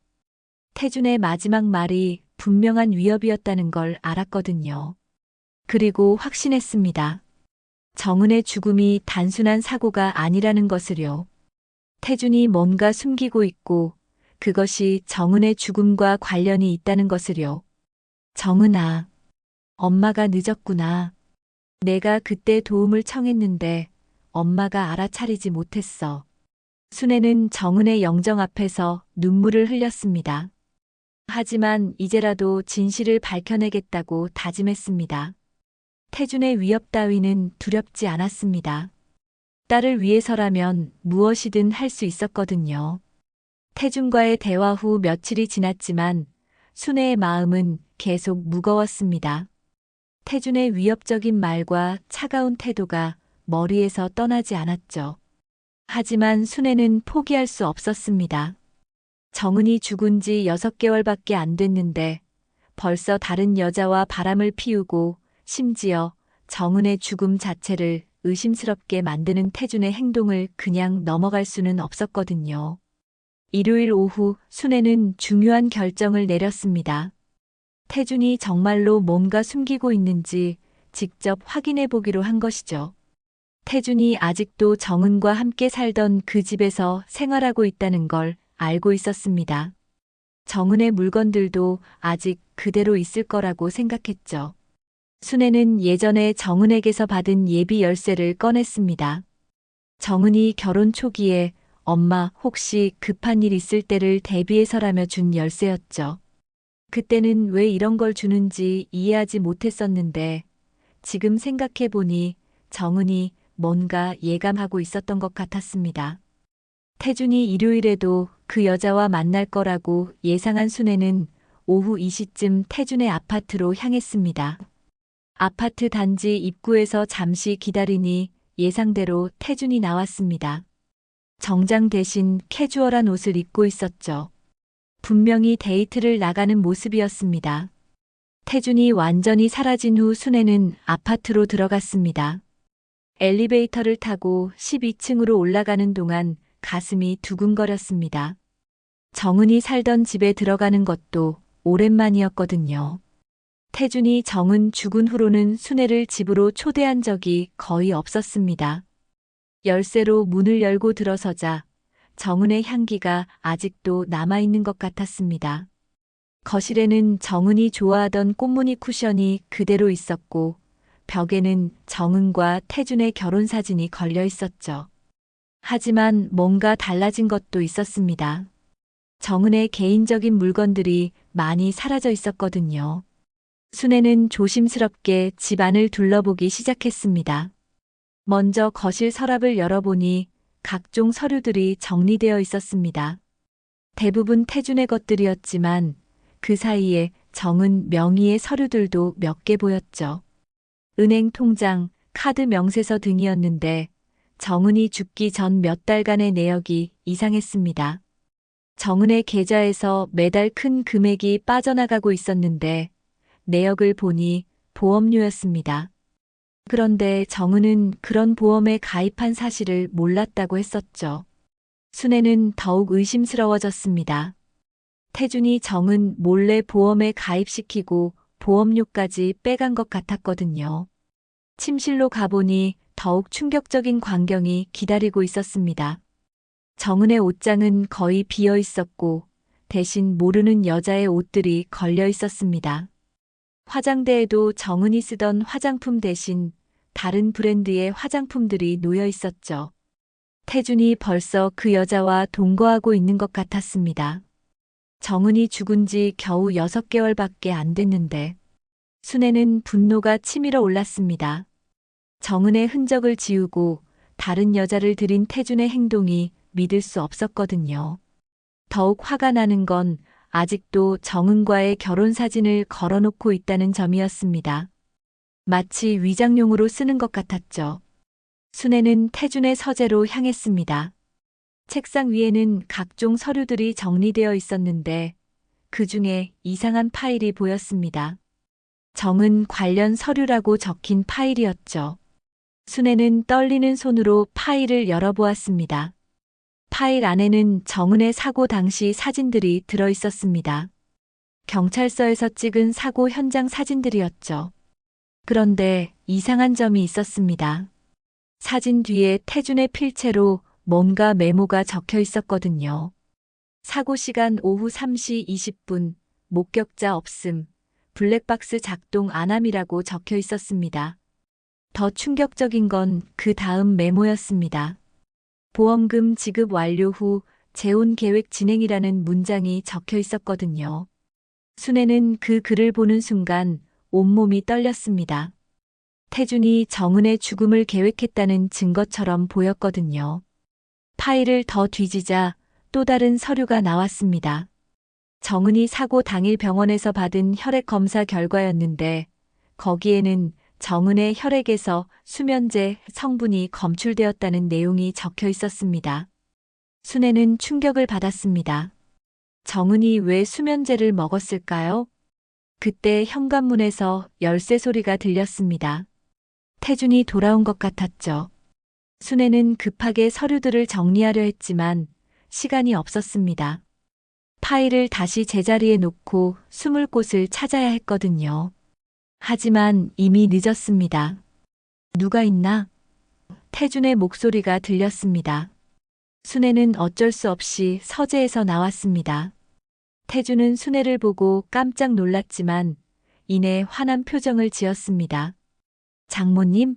태준의 마지막 말이 분명한 위협이었다는 걸 알았거든요. 그리고 확신했습니다. 정은의 죽음이 단순한 사고가 아니라는 것을요. 태준이 뭔가 숨기고 있고 그것이 정은의 죽음과 관련이 있다는 것을요. 정은아, 엄마가 늦었구나. 내가 그때 도움을 청했는데 엄마가 알아차리지 못했어. 순애는 정은의 영정 앞에서 눈물을 흘렸습니다. 하지만 이제라도 진실을 밝혀내겠다고 다짐했습니다. 태준의 위협 따위는 두렵지 않았습니다. 딸을 위해서라면 무엇이든 할 수 있었거든요. 태준과의 대화 후 며칠이 지났지만 순애의 마음은 계속 무거웠습니다. 태준의 위협적인 말과 차가운 태도가 머리에서 떠나지 않았죠. 하지만 순애는 포기할 수 없었습니다. 정은이 죽은 지 6개월밖에 안 됐는데 벌써 다른 여자와 바람을 피우고 심지어 정은의 죽음 자체를 의심스럽게 만드는 태준의 행동을 그냥 넘어갈 수는 없었거든요. 일요일 오후 순애는 중요한 결정을 내렸습니다. 태준이 정말로 뭔가 숨기고 있는지 직접 확인해 보기로 한 것이죠. 태준이 아직도 정은과 함께 살던 그 집에서 생활하고 있다는 걸 알고 있었습니다. 정은의 물건들도 아직 그대로 있을 거라고 생각했죠. 순애는 예전에 정은에게서 받은 예비 열쇠를 꺼냈습니다. 정은이 결혼 초기에 엄마 혹시 급한 일 있을 때를 대비해서라며 준 열쇠였죠. 그때는 왜 이런 걸 주는지 이해하지 못했었는데 지금 생각해보니 정은이 뭔가 예감하고 있었던 것 같았습니다. 태준이 일요일에도 그 여자와 만날 거라고 예상한 순애는 오후 2시쯤 태준의 아파트로 향했습니다. 아파트 단지 입구에서 잠시 기다리니 예상대로 태준이 나왔습니다. 정장 대신 캐주얼한 옷을 입고 있었죠. 분명히 데이트를 나가는 모습이었습니다. 태준이 완전히 사라진 후 순애는 아파트로 들어갔습니다. 엘리베이터를 타고 12층으로 올라가는 동안 가슴이 두근거렸습니다. 정은이 살던 집에 들어가는 것도 오랜만이었거든요. 태준이 정은 죽은 후로는 순애를 집으로 초대한 적이 거의 없었습니다. 열쇠로 문을 열고 들어서자 정은의 향기가 아직도 남아있는 것 같았습니다. 거실에는 정은이 좋아하던 꽃무늬 쿠션이 그대로 있었고 벽에는 정은과 태준의 결혼 사진이 걸려 있었죠. 하지만 뭔가 달라진 것도 있었습니다. 정은의 개인적인 물건들이 많이 사라져 있었거든요. 순애는 조심스럽게 집 안을 둘러보기 시작했습니다. 먼저 거실 서랍을 열어보니 각종 서류들이 정리되어 있었습니다. 대부분 태준의 것들이었지만 그 사이에 정은 명의의 서류들도 몇 개 보였죠. 은행 통장, 카드 명세서 등이었는데 정은이 죽기 전 몇 달간의 내역이 이상했습니다. 정은의 계좌에서 매달 큰 금액이 빠져나가고 있었는데 내역을 보니 보험료였습니다. 그런데 정은은 그런 보험에 가입한 사실을 몰랐다고 했었죠. 순애는 더욱 의심스러워졌습니다. 태준이 정은 몰래 보험에 가입시키고 보험료까지 빼간 것 같았거든요. 침실로 가보니 더욱 충격적인 광경이 기다리고 있었습니다. 정은의 옷장은 거의 비어 있었고 대신 모르는 여자의 옷들이 걸려 있었습니다. 화장대에도 정은이 쓰던 화장품 대신 다른 브랜드의 화장품들이 놓여 있었죠. 태준이 벌써 그 여자와 동거하고 있는 것 같았습니다. 정은이 죽은 지 겨우 6개월밖에 안 됐는데 순애는 분노가 치밀어 올랐습니다. 정은의 흔적을 지우고 다른 여자를 들인 태준의 행동이 믿을 수 없었거든요. 더욱 화가 나는 건 아직도 정은과의 결혼 사진을 걸어놓고 있다는 점이었습니다. 마치 위장용으로 쓰는 것 같았죠. 순애는 태준의 서재로 향했습니다. 책상 위에는 각종 서류들이 정리되어 있었는데 그 중에 이상한 파일이 보였습니다. 정은 관련 서류라고 적힌 파일이었죠. 순애는 떨리는 손으로 파일을 열어보았습니다. 파일 안에는 정은의 사고 당시 사진들이 들어 있었습니다. 경찰서에서 찍은 사고 현장 사진들이었죠. 그런데 이상한 점이 있었습니다. 사진 뒤에 태준의 필체로 뭔가 메모가 적혀 있었거든요. 사고 시간 오후 3시 20분, 목격자 없음, 블랙박스 작동 안함이라고 적혀 있었습니다. 더 충격적인 건 그 다음 메모였습니다. 보험금 지급 완료 후 재혼 계획 진행이라는 문장이 적혀 있었거든요. 순애는 그 글을 보는 순간 온몸이 떨렸습니다. 태준이 정은의 죽음을 계획했다는 증거처럼 보였거든요. 파일을 더 뒤지자 또 다른 서류가 나왔습니다. 정은이 사고 당일 병원에서 받은 혈액 검사 결과였는데 거기에는 정은의 혈액에서 수면제 성분이 검출되었다는 내용이 적혀 있었습니다. 순애는 충격을 받았습니다. 정은이 왜 수면제를 먹었을까요? 그때 현관문에서 열쇠 소리가 들렸습니다. 태준이 돌아온 것 같았죠. 순애는 급하게 서류들을 정리하려 했지만 시간이 없었습니다. 파일을 다시 제자리에 놓고 숨을 곳을 찾아야 했거든요. 하지만 이미 늦었습니다. 누가 있나? 태준의 목소리가 들렸습니다. 순애는 어쩔 수 없이 서재에서 나왔습니다. 태준은 순애를 보고 깜짝 놀랐지만 이내 화난 표정을 지었습니다. 장모님,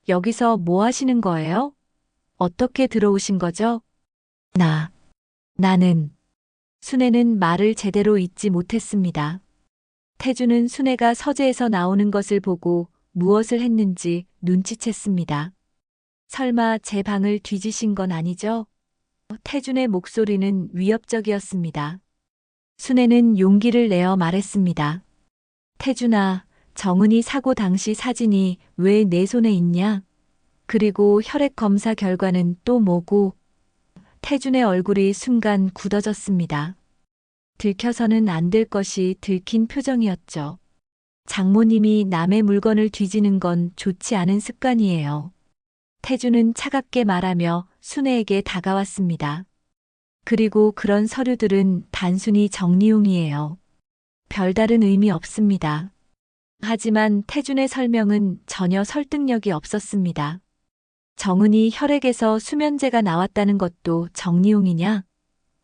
여기서 뭐 하시는 거예요? 어떻게 들어오신 거죠? 나는. 순애는 말을 제대로 잇지 못했습니다. 태준은 순애가 서재에서 나오는 것을 보고 무엇을 했는지 눈치챘습니다. 설마 제 방을 뒤지신 건 아니죠? 태준의 목소리는 위협적이었습니다. 순애는 용기를 내어 말했습니다. 태준아, 정은이 사고 당시 사진이 왜 내 손에 있냐? 그리고 혈액 검사 결과는 또 뭐고? 태준의 얼굴이 순간 굳어졌습니다. 들켜서는 안 될 것이 들킨 표정이었죠. 장모님이 남의 물건을 뒤지는 건 좋지 않은 습관이에요. 태준은 차갑게 말하며 순애에게 다가왔습니다. 그리고 그런 서류들은 단순히 정리용이에요. 별다른 의미 없습니다. 하지만 태준의 설명은 전혀 설득력이 없었습니다. 정은이 혈액에서 수면제가 나왔다는 것도 정리용이냐?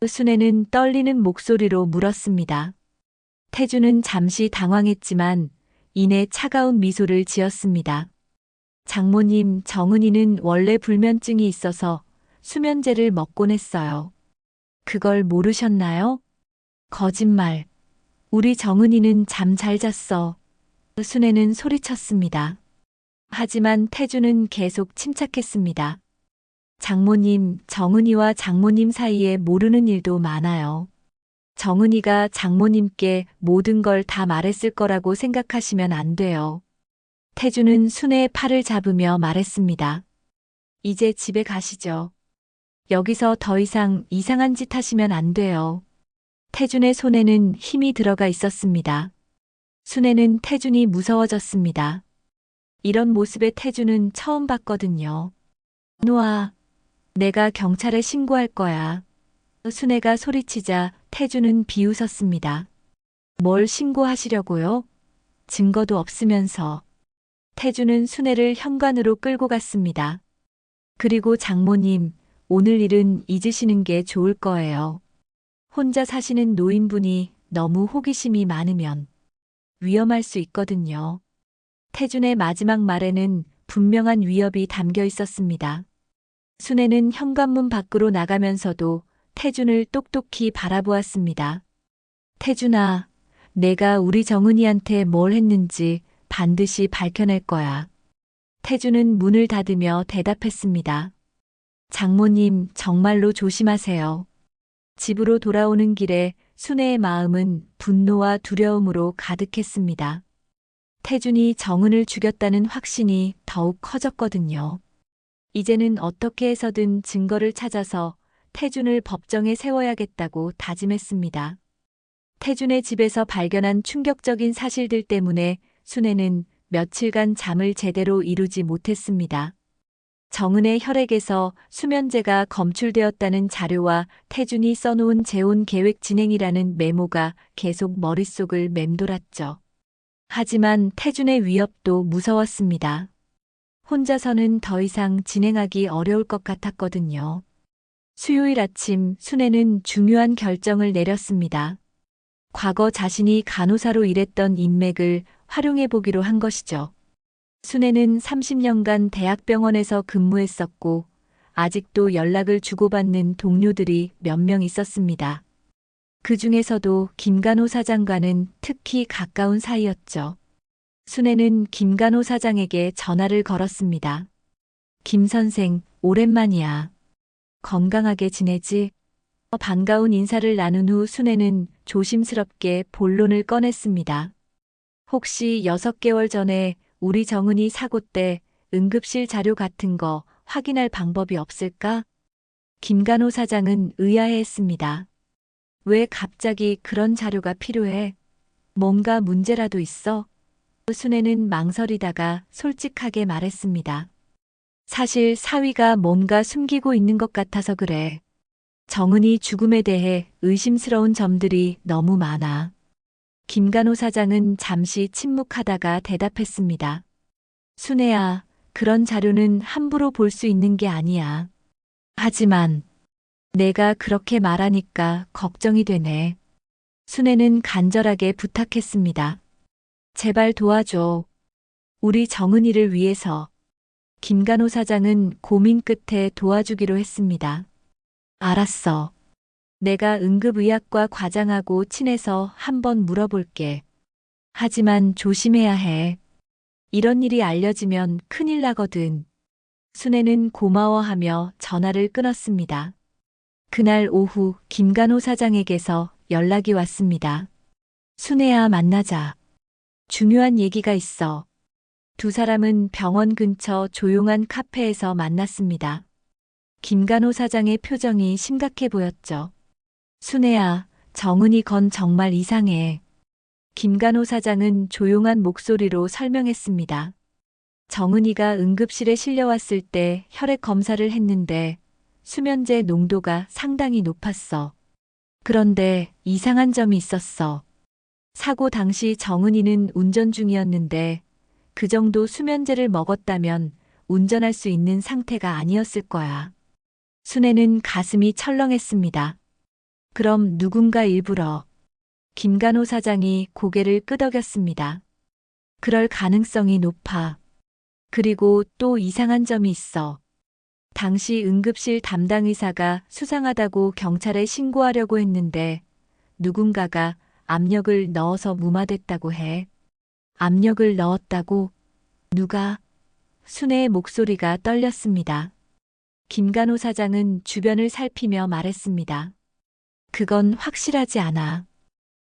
순애는 떨리는 목소리로 물었습니다. 태준은 잠시 당황했지만 이내 차가운 미소를 지었습니다. 장모님, 정은이는 원래 불면증이 있어서 수면제를 먹곤 했어요. 그걸 모르셨나요? 거짓말. 우리 정은이는 잠 잘 잤어. 순애는 소리쳤습니다. 하지만 태준은 계속 침착했습니다. 장모님, 정은이와 장모님 사이에 모르는 일도 많아요. 정은이가 장모님께 모든 걸 다 말했을 거라고 생각하시면 안 돼요. 태준은 순애의 팔을 잡으며 말했습니다. 이제 집에 가시죠. 여기서 더 이상 이상한 짓 하시면 안 돼요. 태준의 손에는 힘이 들어가 있었습니다. 순애는 태준이 무서워졌습니다. 이런 모습의 태준은 처음 봤거든요. 놓아, 내가 경찰에 신고할 거야. 순애가 소리치자 태준은 비웃었습니다. 뭘 신고하시려고요? 증거도 없으면서. 태준은 순애를 현관으로 끌고 갔습니다. 그리고 장모님, 오늘 일은 잊으시는 게 좋을 거예요. 혼자 사시는 노인분이 너무 호기심이 많으면 위험할 수 있거든요. 태준의 마지막 말에는 분명한 위협이 담겨 있었습니다. 순애는 현관문 밖으로 나가면서도 태준을 똑똑히 바라보았습니다. 태준아, 내가 우리 정은이한테 뭘 했는지 반드시 밝혀낼 거야. 태준은 문을 닫으며 대답했습니다. 장모님, 정말로 조심하세요. 집으로 돌아오는 길에 순애의 마음은 분노와 두려움으로 가득했습니다. 태준이 정은을 죽였다는 확신이 더욱 커졌거든요. 이제는 어떻게 해서든 증거를 찾아서 태준을 법정에 세워야겠다고 다짐했습니다. 태준의 집에서 발견한 충격적인 사실들 때문에 순애는 며칠간 잠을 제대로 이루지 못했습니다. 정은의 혈액에서 수면제가 검출되었다는 자료와 태준이 써놓은 재혼 계획 진행이라는 메모가 계속 머릿속을 맴돌았죠. 하지만 태준의 위협도 무서웠습니다. 혼자서는 더 이상 진행하기 어려울 것 같았거든요. 수요일 아침 순애는 중요한 결정을 내렸습니다. 과거 자신이 간호사로 일했던 인맥을 활용해 보기로 한 것이죠. 순애는 30년간 대학병원에서 근무했었고 아직도 연락을 주고받는 동료들이 몇 명 있었습니다. 그 중에서도 김간호 사장과는 특히 가까운 사이였죠. 순애는 김간호 사장에게 전화를 걸었습니다. 김 선생, 오랜만이야. 건강하게 지내지? 반가운 인사를 나눈 후 순애는 조심스럽게 본론을 꺼냈습니다. 혹시 6개월 전에 우리 정은이 사고 때 응급실 자료 같은 거 확인할 방법이 없을까? 김간호 사장은 의아해했습니다. 왜 갑자기 그런 자료가 필요해? 뭔가 문제라도 있어? 순애는 망설이다가 솔직하게 말했습니다. 사실 사위가 뭔가 숨기고 있는 것 같아서 그래. 정은이 죽음에 대해 의심스러운 점들이 너무 많아. 김간호 사장은 잠시 침묵하다가 대답했습니다. 순애야, 그런 자료는 함부로 볼 수 있는 게 아니야. 하지만 내가 그렇게 말하니까 걱정이 되네. 순애는 간절하게 부탁했습니다. 제발 도와줘. 우리 정은이를 위해서. 김간호 사장은 고민 끝에 도와주기로 했습니다. 알았어. 내가 응급의학과 과장하고 친해서 한번 물어볼게. 하지만 조심해야 해. 이런 일이 알려지면 큰일 나거든. 순애는 고마워하며 전화를 끊었습니다. 그날 오후 김간호 사장에게서 연락이 왔습니다. 순애야, 만나자. 중요한 얘기가 있어. 두 사람은 병원 근처 조용한 카페에서 만났습니다. 김간호 사장의 표정이 심각해 보였죠. 순애야, 정은이 건 정말 이상해. 김간호 사장은 조용한 목소리로 설명했습니다. 정은이가 응급실에 실려왔을 때 혈액 검사를 했는데 수면제 농도가 상당히 높았어. 그런데 이상한 점이 있었어. 사고 당시 정은이는 운전 중이었는데 그 정도 수면제를 먹었다면 운전할 수 있는 상태가 아니었을 거야. 순애는 가슴이 철렁했습니다. 그럼 누군가 일부러. 김간호 사장이 고개를 끄덕였습니다. 그럴 가능성이 높아. 그리고 또 이상한 점이 있어. 당시 응급실 담당 의사가 수상하다고 경찰에 신고하려고 했는데 누군가가 압력을 넣어서 무마됐다고 해. 압력을 넣었다고? 누가? 순애의 목소리가 떨렸습니다. 김간호 사장은 주변을 살피며 말했습니다. 그건 확실하지 않아.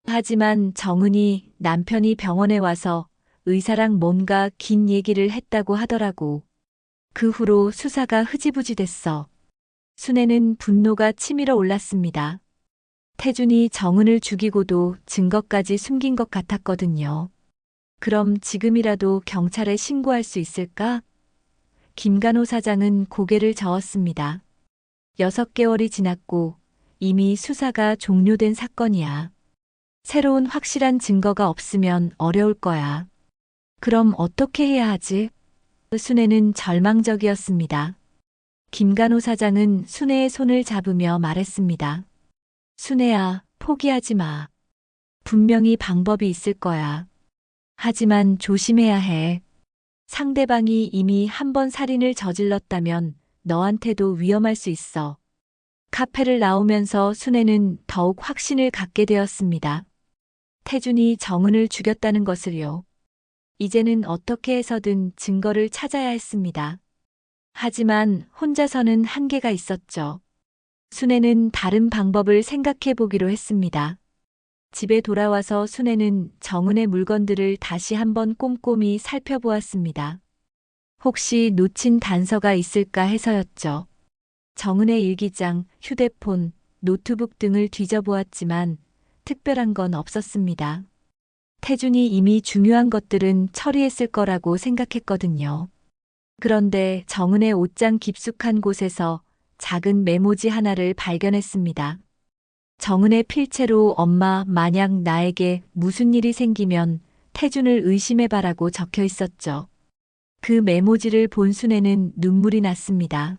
하지만 정은이 남편이 병원에 와서 의사랑 뭔가 긴 얘기를 했다고 하더라고. 그 후로 수사가 흐지부지 됐어. 순애는 분노가 치밀어 올랐습니다. 태준이 정은을 죽이고도 증거까지 숨긴 것 같았거든요. 그럼 지금이라도 경찰에 신고할 수 있을까? 김간호 사장은 고개를 저었습니다. 6개월이 지났고 이미 수사가 종료된 사건이야. 새로운 확실한 증거가 없으면 어려울 거야. 그럼 어떻게 해야 하지? 순애는 절망적이었습니다. 김간호 사장은 순애의 손을 잡으며 말했습니다. 순애야, 포기하지 마. 분명히 방법이 있을 거야. 하지만 조심해야 해. 상대방이 이미 한 번 살인을 저질렀다면 너한테도 위험할 수 있어. 카페를 나오면서 순애는 더욱 확신을 갖게 되었습니다. 태준이 정은을 죽였다는 것을요. 이제는 어떻게 해서든 증거를 찾아야 했습니다. 하지만 혼자서는 한계가 있었죠. 순애는 다른 방법을 생각해 보기로 했습니다. 집에 돌아와서 순애는 정은의 물건들을 다시 한번 꼼꼼히 살펴보았습니다. 혹시 놓친 단서가 있을까 해서였죠. 정은의 일기장, 휴대폰, 노트북 등을 뒤져보았지만 특별한 건 없었습니다. 태준이 이미 중요한 것들은 처리했을 거라고 생각했거든요. 그런데 정은의 옷장 깊숙한 곳에서 작은 메모지 하나를 발견했습니다. 정은의 필체로 엄마 만약 나에게 무슨 일이 생기면 태준을 의심해봐라고 적혀 있었죠. 그 메모지를 본 순애는 눈물이 났습니다.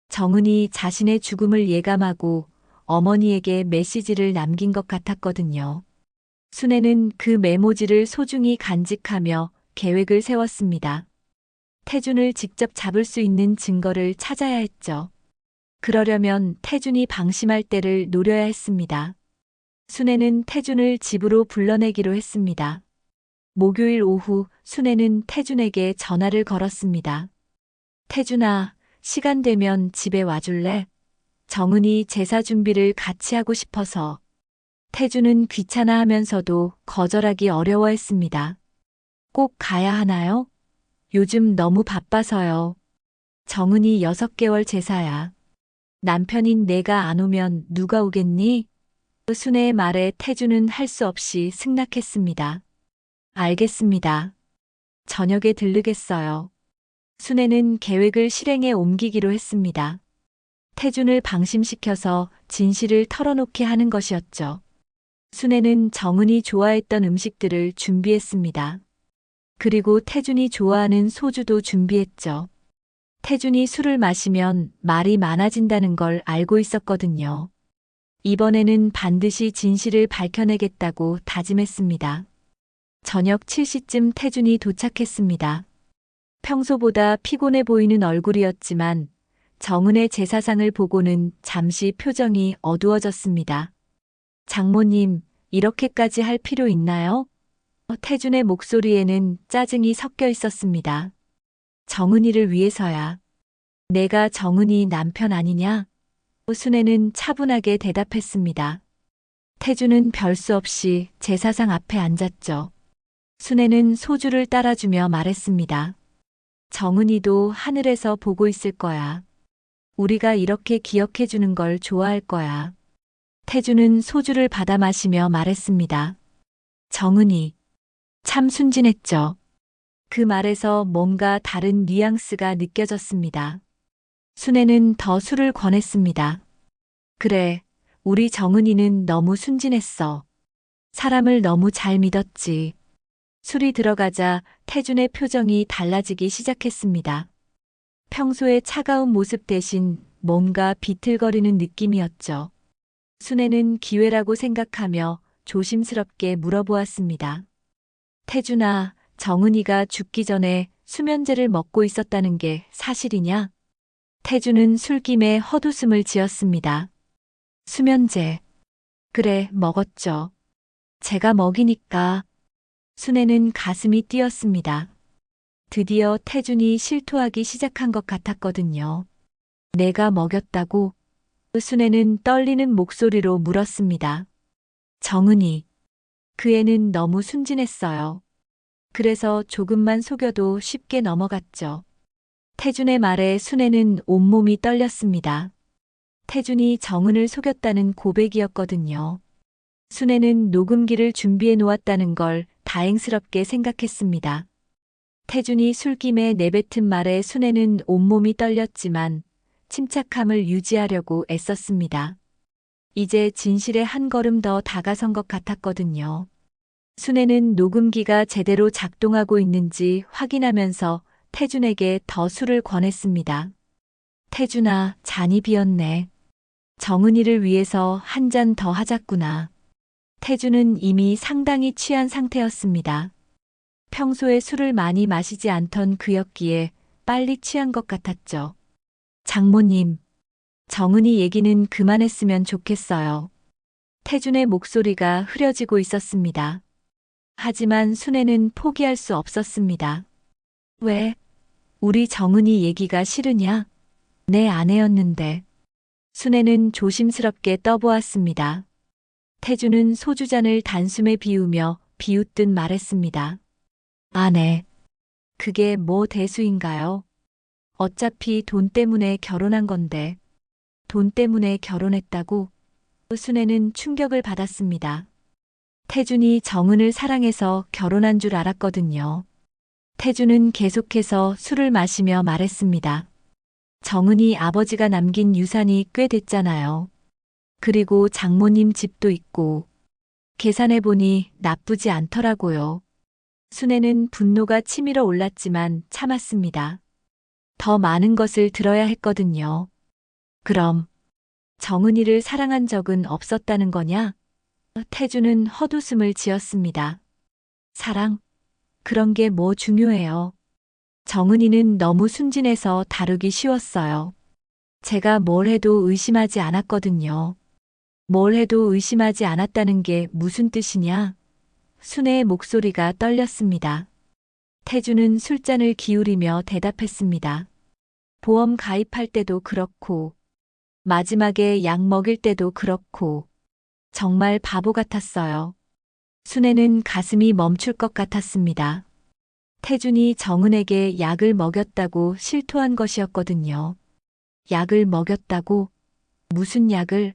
정은이 자신의 죽음을 예감하고 어머니에게 메시지를 남긴 것 같았거든요. 순애는 그 메모지를 소중히 간직하며 계획을 세웠습니다. 태준을 직접 잡을 수 있는 증거를 찾아야 했죠. 그러려면 태준이 방심할 때를 노려야 했습니다. 순애는 태준을 집으로 불러내기로 했습니다. 목요일 오후 순애는 태준에게 전화를 걸었습니다. 태준아, 시간 되면 집에 와줄래? 정은이 제사 준비를 같이 하고 싶어서. 태준은 귀찮아하면서도 거절하기 어려워했습니다. 꼭 가야 하나요? 요즘 너무 바빠서요. 정은이 6개월 제사야. 남편인 내가 안 오면 누가 오겠니? 순애의 말에 태준은 할 수 없이 승낙했습니다. 알겠습니다. 저녁에 들르겠어요. 순애는 계획을 실행에 옮기기로 했습니다. 태준을 방심시켜서 진실을 털어놓게 하는 것이었죠. 순애는 정은이 좋아했던 음식들을 준비했습니다. 그리고 태준이 좋아하는 소주도 준비했죠. 태준이 술을 마시면 말이 많아진다는 걸 알고 있었거든요. 이번에는 반드시 진실을 밝혀내겠다고 다짐했습니다. 저녁 7시쯤 태준이 도착했습니다. 평소보다 피곤해 보이는 얼굴이었지만 정은의 제사상을 보고는 잠시 표정이 어두워졌습니다. 장모님, 이렇게까지 할 필요 있나요? 태준의 목소리에는 짜증이 섞여 있었습니다. 정은이를 위해서야. 내가 정은이 남편 아니냐? 순애는 차분하게 대답했습니다. 태준은 별수 없이 제사상 앞에 앉았죠. 순애는 소주를 따라주며 말했습니다. 정은이도 하늘에서 보고 있을 거야. 우리가 이렇게 기억해 주는 걸 좋아할 거야. 태준은 소주를 받아 마시며 말했습니다. 정은이, 참 순진했죠. 그 말에서 뭔가 다른 뉘앙스가 느껴졌습니다. 순애는 더 술을 권했습니다. 그래, 우리 정은이는 너무 순진했어. 사람을 너무 잘 믿었지. 술이 들어가자 태준의 표정이 달라지기 시작했습니다. 평소의 차가운 모습 대신 뭔가 비틀거리는 느낌이었죠. 순애는 기회라고 생각하며 조심스럽게 물어보았습니다. 태준아, 정은이가 죽기 전에 수면제를 먹고 있었다는 게 사실이냐? 태준은 술김에 헛웃음을 지었습니다. 수면제. 그래, 먹었죠. 제가 먹이니까. 순애는 가슴이 뛰었습니다. 드디어 태준이 실토하기 시작한 것 같았거든요. 내가 먹였다고? 순애는 떨리는 목소리로 물었습니다. 정은이. 그 애는 너무 순진했어요. 그래서 조금만 속여도 쉽게 넘어갔죠. 태준의 말에 순애는 온몸이 떨렸습니다. 태준이 정은을 속였다는 고백이었거든요. 순애는 녹음기를 준비해 놓았다는 걸 다행스럽게 생각했습니다. 태준이 술김에 내뱉은 말에 순애는 온몸이 떨렸지만 침착함을 유지하려고 애썼습니다. 이제 진실에 한 걸음 더 다가선 것 같았거든요. 순애는 녹음기가 제대로 작동하고 있는지 확인하면서 태준에게 더 술을 권했습니다. 태준아, 잔이 비었네. 정은이를 위해서 한 잔 더 하자꾸나. 태준은 이미 상당히 취한 상태였습니다. 평소에 술을 많이 마시지 않던 그였기에 빨리 취한 것 같았죠. 장모님, 정은이 얘기는 그만했으면 좋겠어요. 태준의 목소리가 흐려지고 있었습니다. 하지만 순애는 포기할 수 없었습니다. 왜? 우리 정은이 얘기가 싫으냐? 내 아내였는데. 순애는 조심스럽게 떠보았습니다. 태준은 소주잔을 단숨에 비우며 비웃듯 말했습니다. 아내. 그게 뭐 대수인가요? 어차피 돈 때문에 결혼한 건데. 돈 때문에 결혼했다고? 순애는 충격을 받았습니다. 태준이 정은을 사랑해서 결혼한 줄 알았거든요. 태준은 계속해서 술을 마시며 말했습니다. 정은이 아버지가 남긴 유산이 꽤 됐잖아요. 그리고 장모님 집도 있고. 계산해보니 나쁘지 않더라고요. 순애는 분노가 치밀어 올랐지만 참았습니다. 더 많은 것을 들어야 했거든요. 그럼 정은이를 사랑한 적은 없었다는 거냐? 태준은 헛웃음을 지었습니다. 사랑? 그런 게 뭐 중요해요. 정은이는 너무 순진해서 다루기 쉬웠어요. 제가 뭘 해도 의심하지 않았거든요. 뭘 해도 의심하지 않았다는 게 무슨 뜻이냐? 순애의 목소리가 떨렸습니다. 태주는 술잔을 기울이며 대답했습니다. 보험 가입할 때도 그렇고, 마지막에 약 먹일 때도 그렇고, 정말 바보 같았어요. 순애는 가슴이 멈출 것 같았습니다. 태준이 정은에게 약을 먹였다고 실토한 것이었거든요. 약을 먹였다고? 무슨 약을?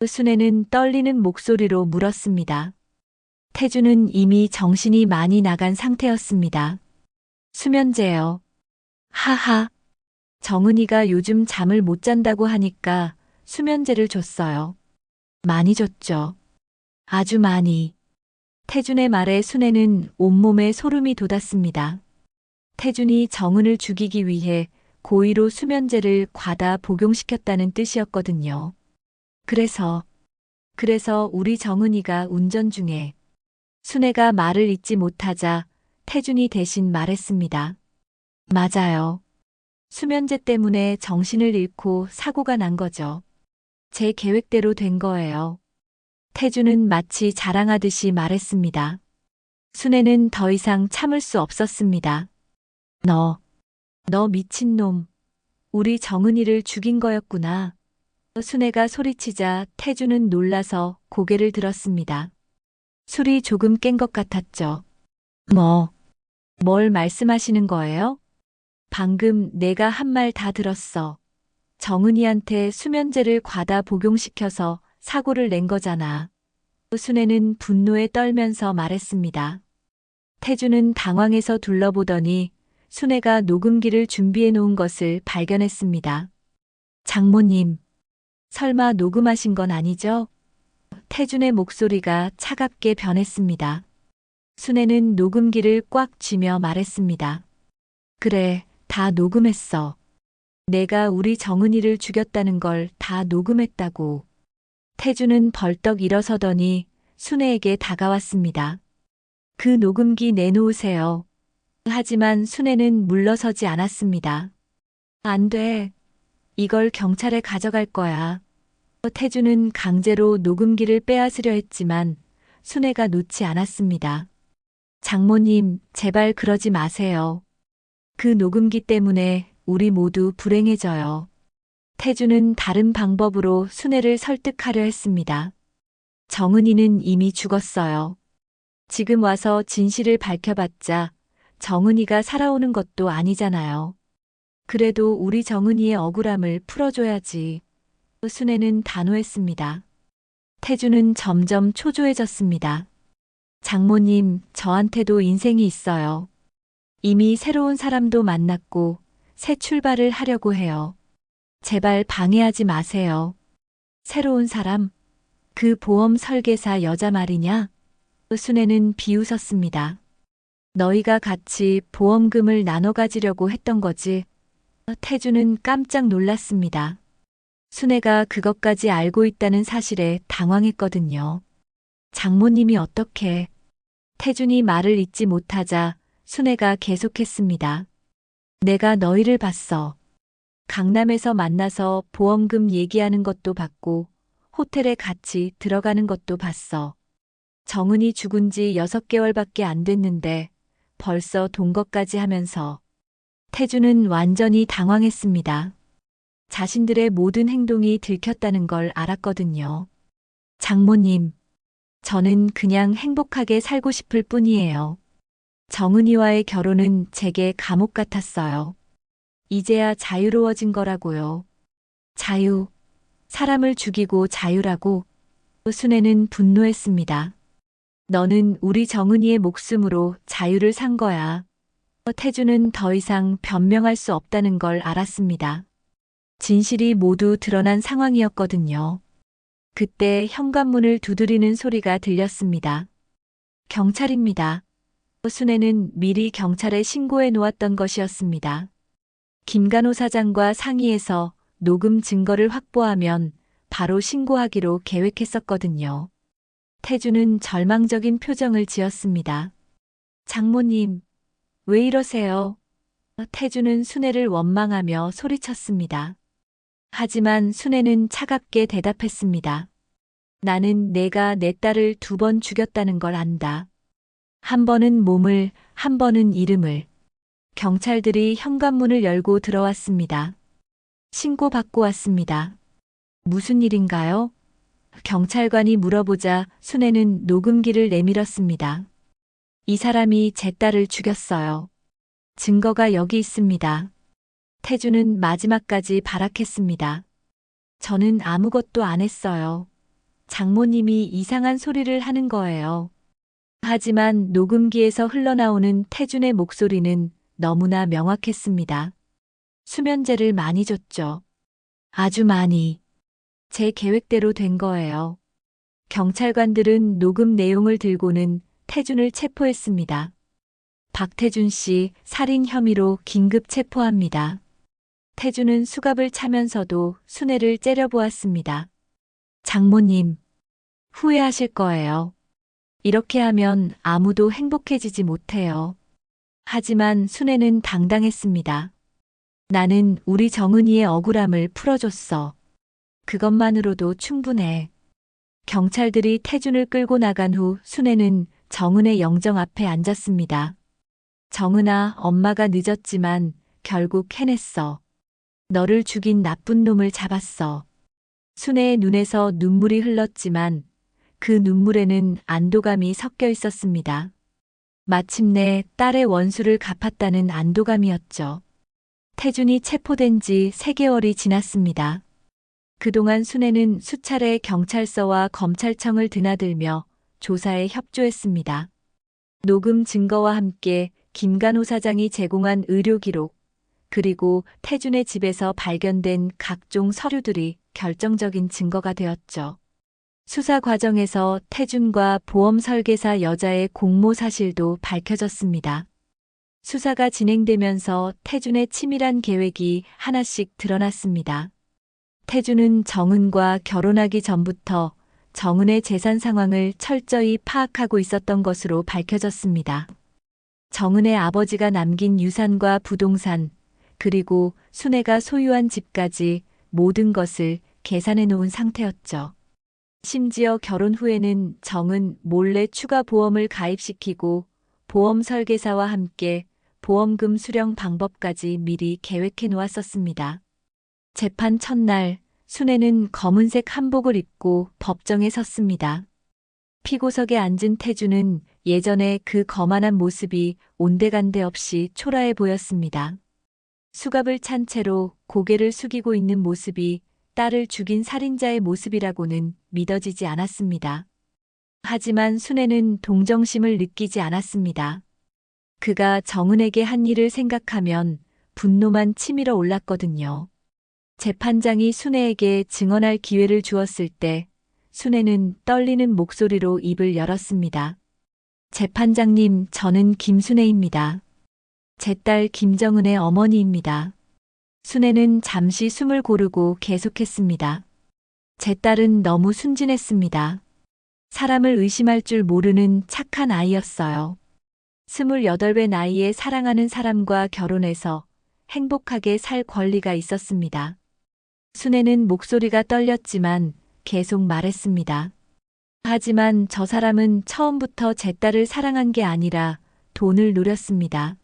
순애는 떨리는 목소리로 물었습니다. 태준은 이미 정신이 많이 나간 상태였습니다. 수면제요. 하하. 정은이가 요즘 잠을 못 잔다고 하니까 수면제를 줬어요. 많이 줬죠. 아주 많이. 태준의 말에 순애는 온몸에 소름이 돋았습니다. 태준이 정은을 죽이기 위해 고의로 수면제를 과다 복용시켰다는 뜻이었거든요. 그래서 우리 정은이가 운전 중에 순애가 말을 잇지 못하자 태준이 대신 말했습니다. 맞아요. 수면제 때문에 정신을 잃고 사고가 난 거죠. 제 계획대로 된 거예요. 태준은 마치 자랑하듯이 말했습니다. 순애는 더 이상 참을 수 없었습니다. 너 미친놈. 우리 정은이를 죽인 거였구나. 순애가 소리치자 태준은 놀라서 고개를 들었습니다. 술이 조금 깬 것 같았죠. 뭘 말씀하시는 거예요? 방금 내가 한 말 다 들었어. 정은이한테 수면제를 과다 복용시켜서 사고를 낸 거잖아. 순애는 분노에 떨면서 말했습니다. 태준은 당황해서 둘러보더니 순애가 녹음기를 준비해 놓은 것을 발견했습니다. 장모님, 설마 녹음하신 건 아니죠? 태준의 목소리가 차갑게 변했습니다. 순애는 녹음기를 꽉 쥐며 말했습니다. 그래, 다 녹음했어. 내가 우리 정은이를 죽였다는 걸 다 녹음했다고. 태준은 벌떡 일어서더니 순애에게 다가왔습니다. 그 녹음기 내놓으세요. 하지만 순애는 물러서지 않았습니다. 안 돼. 이걸 경찰에 가져갈 거야. 태준은 강제로 녹음기를 빼앗으려 했지만 순애가 놓지 않았습니다. 장모님, 제발 그러지 마세요. 그 녹음기 때문에 우리 모두 불행해져요. 태준은 다른 방법으로 순애를 설득하려 했습니다. 정은이는 이미 죽었어요. 지금 와서 진실을 밝혀봤자 정은이가 살아오는 것도 아니잖아요. 그래도 우리 정은이의 억울함을 풀어줘야지. 순애는 단호했습니다. 태준은 점점 초조해졌습니다. 장모님, 저한테도 인생이 있어요. 이미 새로운 사람도 만났고 새 출발을 하려고 해요. 제발 방해하지 마세요. 새로운 사람? 그 보험 설계사 여자 말이냐? 순애는 비웃었습니다. 너희가 같이 보험금을 나눠 가지려고 했던 거지? 태준은 깜짝 놀랐습니다. 순애가 그것까지 알고 있다는 사실에 당황했거든요. 장모님이 어떻게? 태준이 말을 잇지 못하자 순애가 계속했습니다. 내가 너희를 봤어. 강남에서 만나서 보험금 얘기하는 것도 봤고 호텔에 같이 들어가는 것도 봤어. 정은이 죽은 지 6개월밖에 안 됐는데 벌써 돈 것까지 하면서. 태준은 완전히 당황했습니다. 자신들의 모든 행동이 들켰다는 걸 알았거든요. 장모님, 저는 그냥 행복하게 살고 싶을 뿐이에요. 정은이와의 결혼은 제게 감옥 같았어요. 이제야 자유로워진 거라고요. 자유. 사람을 죽이고 자유라고. 순애는 분노했습니다. 너는 우리 정은이의 목숨으로 자유를 산 거야. 태준은 더 이상 변명할 수 없다는 걸 알았습니다. 진실이 모두 드러난 상황이었거든요. 그때 현관문을 두드리는 소리가 들렸습니다. 경찰입니다. 순애는 미리 경찰에 신고해 놓았던 것이었습니다. 김간호 사장과 상의해서 녹음 증거를 확보하면 바로 신고하기로 계획했었거든요. 태준은 절망적인 표정을 지었습니다. 장모님, 왜 이러세요? 태준은 순애를 원망하며 소리쳤습니다. 하지만 순애는 차갑게 대답했습니다. 나는 내가 내 딸을 2번 죽였다는 걸 안다. 한 번은 몸을, 한 번은 이름을. 경찰들이 현관문을 열고 들어왔습니다. 신고받고 왔습니다. 무슨 일인가요? 경찰관이 물어보자 순애는 녹음기를 내밀었습니다. 이 사람이 제 딸을 죽였어요. 증거가 여기 있습니다. 태준은 마지막까지 발악했습니다. 저는 아무것도 안 했어요. 장모님이 이상한 소리를 하는 거예요. 하지만 녹음기에서 흘러나오는 태준의 목소리는 너무나 명확했습니다. 수면제를 많이 줬죠. 아주 많이. 제 계획대로 된 거예요. 경찰관들은 녹음 내용을 들고는 태준을 체포했습니다. 박태준 씨 살인 혐의로 긴급 체포합니다. 태준은 수갑을 차면서도 순애를 째려보았습니다. 장모님, 후회하실 거예요. 이렇게 하면 아무도 행복해지지 못해요. 하지만 순애는 당당했습니다. 나는 우리 정은이의 억울함을 풀어줬어. 그것만으로도 충분해. 경찰들이 태준을 끌고 나간 후 순애는 정은의 영정 앞에 앉았습니다. 정은아, 엄마가 늦었지만 결국 해냈어. 너를 죽인 나쁜 놈을 잡았어. 순애의 눈에서 눈물이 흘렀지만 그 눈물에는 안도감이 섞여 있었습니다. 마침내 딸의 원수를 갚았다는 안도감이었죠. 태준이 체포된 지 3개월이 지났습니다. 그동안 순애는 수차례 경찰서와 검찰청을 드나들며 조사에 협조했습니다. 녹음 증거와 함께 김간호 사장이 제공한 의료 기록, 그리고 태준의 집에서 발견된 각종 서류들이 결정적인 증거가 되었죠. 수사 과정에서 태준과 보험 설계사 여자의 공모 사실도 밝혀졌습니다. 수사가 진행되면서 태준의 치밀한 계획이 하나씩 드러났습니다. 태준은 정은과 결혼하기 전부터 정은의 재산 상황을 철저히 파악하고 있었던 것으로 밝혀졌습니다. 정은의 아버지가 남긴 유산과 부동산, 그리고 순애가 소유한 집까지 모든 것을 계산해 놓은 상태였죠. 심지어 결혼 후에는 정은 몰래 추가 보험을 가입시키고 보험 설계사와 함께 보험금 수령 방법까지 미리 계획해 놓았었습니다. 재판 첫날, 순애는 검은색 한복을 입고 법정에 섰습니다. 피고석에 앉은 태준은 예전에 그 거만한 모습이 온데간데 없이 초라해 보였습니다. 수갑을 찬 채로 고개를 숙이고 있는 모습이 딸을 죽인 살인자의 모습이라고는 믿어지지 않았습니다. 하지만 순애는 동정심을 느끼지 않았습니다. 그가 정은에게 한 일을 생각하면 분노만 치밀어 올랐거든요. 재판장이 순애에게 증언할 기회를 주었을 때 순애는 떨리는 목소리로 입을 열었습니다. 재판장님, 저는 김순애입니다. 제 딸 김정은의 어머니입니다. 순애는 잠시 숨을 고르고 계속했습니다. 제 딸은 너무 순진했습니다. 사람을 의심할 줄 모르는 착한 아이였어요. 28배 나이에 사랑하는 사람과 결혼해서 행복하게 살 권리가 있었습니다. 순애는 목소리가 떨렸지만 계속 말했습니다. 하지만 저 사람은 처음부터 제 딸을 사랑한 게 아니라 돈을 노렸습니다.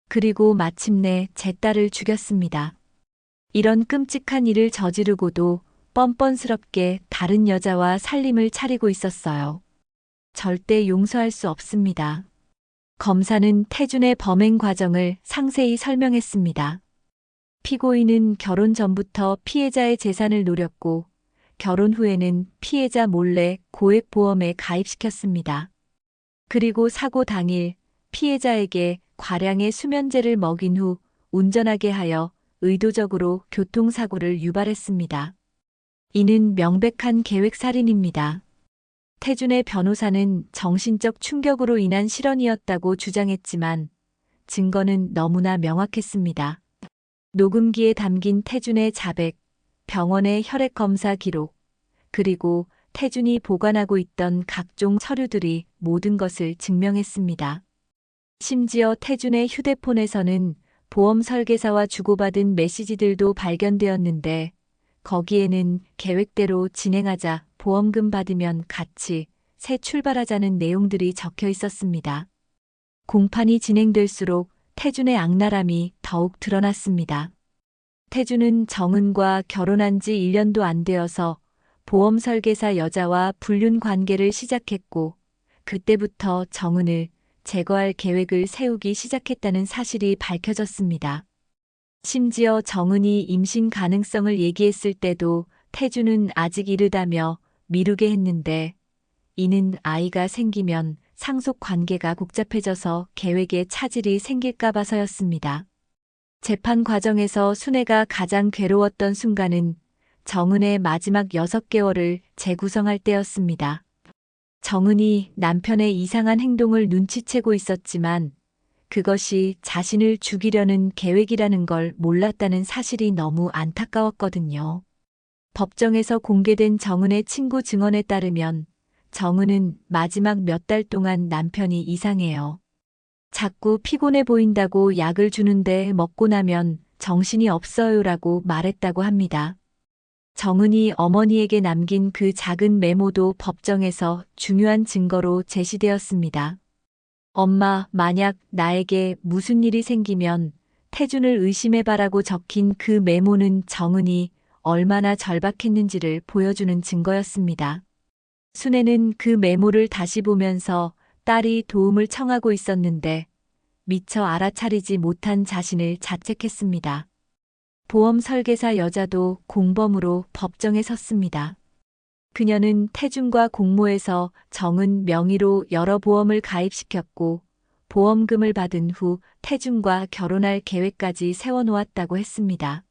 그리고 마침내 제 딸을 죽였습니다. 이런 끔찍한 일을 저지르고도 뻔뻔스럽게 다른 여자와 살림을 차리고 있었어요. 절대 용서할 수 없습니다. 검사는 태준의 범행 과정을 상세히 설명했습니다. 피고인은 결혼 전부터 피해자의 재산을 노렸고 결혼 후에는 피해자 몰래 고액보험에 가입시켰습니다. 그리고 사고 당일 피해자에게 과량의 수면제를 먹인 후 운전하게 하여 의도적으로 교통사고를 유발했습니다. 이는 명백한 계획살인입니다. 태준의 변호사는 정신적 충격으로 인한 실언이었다고 주장했지만 증거는 너무나 명확했습니다. 녹음기에 담긴 태준의 자백, 병원의 혈액 검사 기록, 그리고 태준이 보관하고 있던 각종 서류들이 모든 것을 증명했습니다. 심지어 태준의 휴대폰에서는 보험 설계사와 주고받은 메시지들도 발견되었는데 거기에는 계획대로 진행하자 보험금 받으면 같이 새 출발하자는 내용들이 적혀 있었습니다. 공판이 진행될수록 태준의 악랄함이 더욱 드러났습니다. 태준은 정은과 결혼한 지 1년도 안 되어서 보험 설계사 여자와 불륜 관계를 시작했고 그때부터 정은을 제거할 계획을 세우기 시작했다는 사실이 밝혀졌습니다. 심지어 정은이 임신 가능성을 얘기했을 때도 태준은 아직 이르다며 미루게 했는데 이는 아이가 생기면 상속 관계가 복잡해져서 계획에 차질이 생길까 봐서였습니다. 재판 과정에서 순애가 가장 괴로웠던 순간은 정은의 마지막 6개월을 재구성할 때였습니다. 정은이 남편의 이상한 행동을 눈치채고 있었지만 그것이 자신을 죽이려는 계획이라는 걸 몰랐다는 사실이 너무 안타까웠거든요. 법정에서 공개된 정은의 친구 증언에 따르면 정은은 마지막 몇 달 동안 남편이 이상해요. 자꾸 피곤해 보인다고 약을 주는데 먹고 나면 정신이 없어요라고 말했다고 합니다. 정은이 어머니에게 남긴 그 작은 메모도 법정에서 중요한 증거로 제시되었습니다. 엄마, 만약 나에게 무슨 일이 생기면 태준을 의심해봐라고 적힌 그 메모는 정은이 얼마나 절박했는지를 보여주는 증거였습니다. 순애는 그 메모를 다시 보면서 딸이 도움을 청하고 있었는데 미처 알아차리지 못한 자신을 자책했습니다. 보험 설계사 여자도 공범으로 법정에 섰습니다. 그녀는 태준과 공모해서 정은 명의로 여러 보험을 가입시켰고 보험금을 받은 후 태준과 결혼할 계획까지 세워놓았다고 했습니다.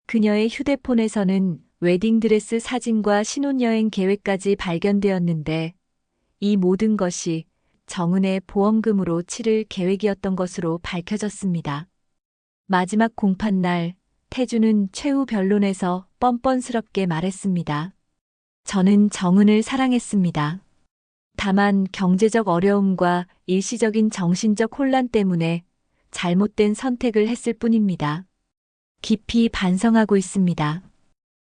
그녀의 휴대폰에서는 웨딩드레스 사진과 신혼여행 계획까지 발견되었는데 이 모든 것이 정은의 보험금으로 치를 계획이었던 것으로 밝혀졌습니다. 마지막 공판날 태준은 최후 변론에서 뻔뻔스럽게 말했습니다. 저는 정은을 사랑했습니다. 다만 경제적 어려움과 일시적인 정신적 혼란 때문에 잘못된 선택을 했을 뿐입니다. 깊이 반성하고 있습니다.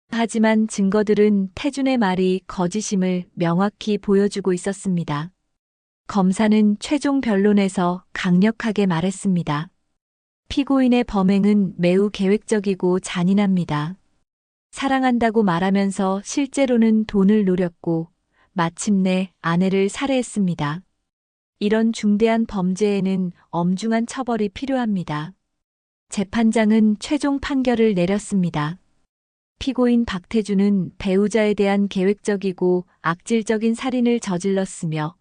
하지만 증거들은 태준의 말이 거짓임을 명확히 보여주고 있었습니다. 검사는 최종 변론에서 강력하게 말했습니다. 피고인의 범행은 매우 계획적이고 잔인합니다. 사랑한다고 말하면서 실제로는 돈을 노렸고 마침내 아내를 살해했습니다. 이런 중대한 범죄에는 엄중한 처벌이 필요합니다. 재판장은 최종 판결을 내렸습니다. 피고인 박태준은 배우자에 대한 계획적이고 악질적인 살인을 저질렀으며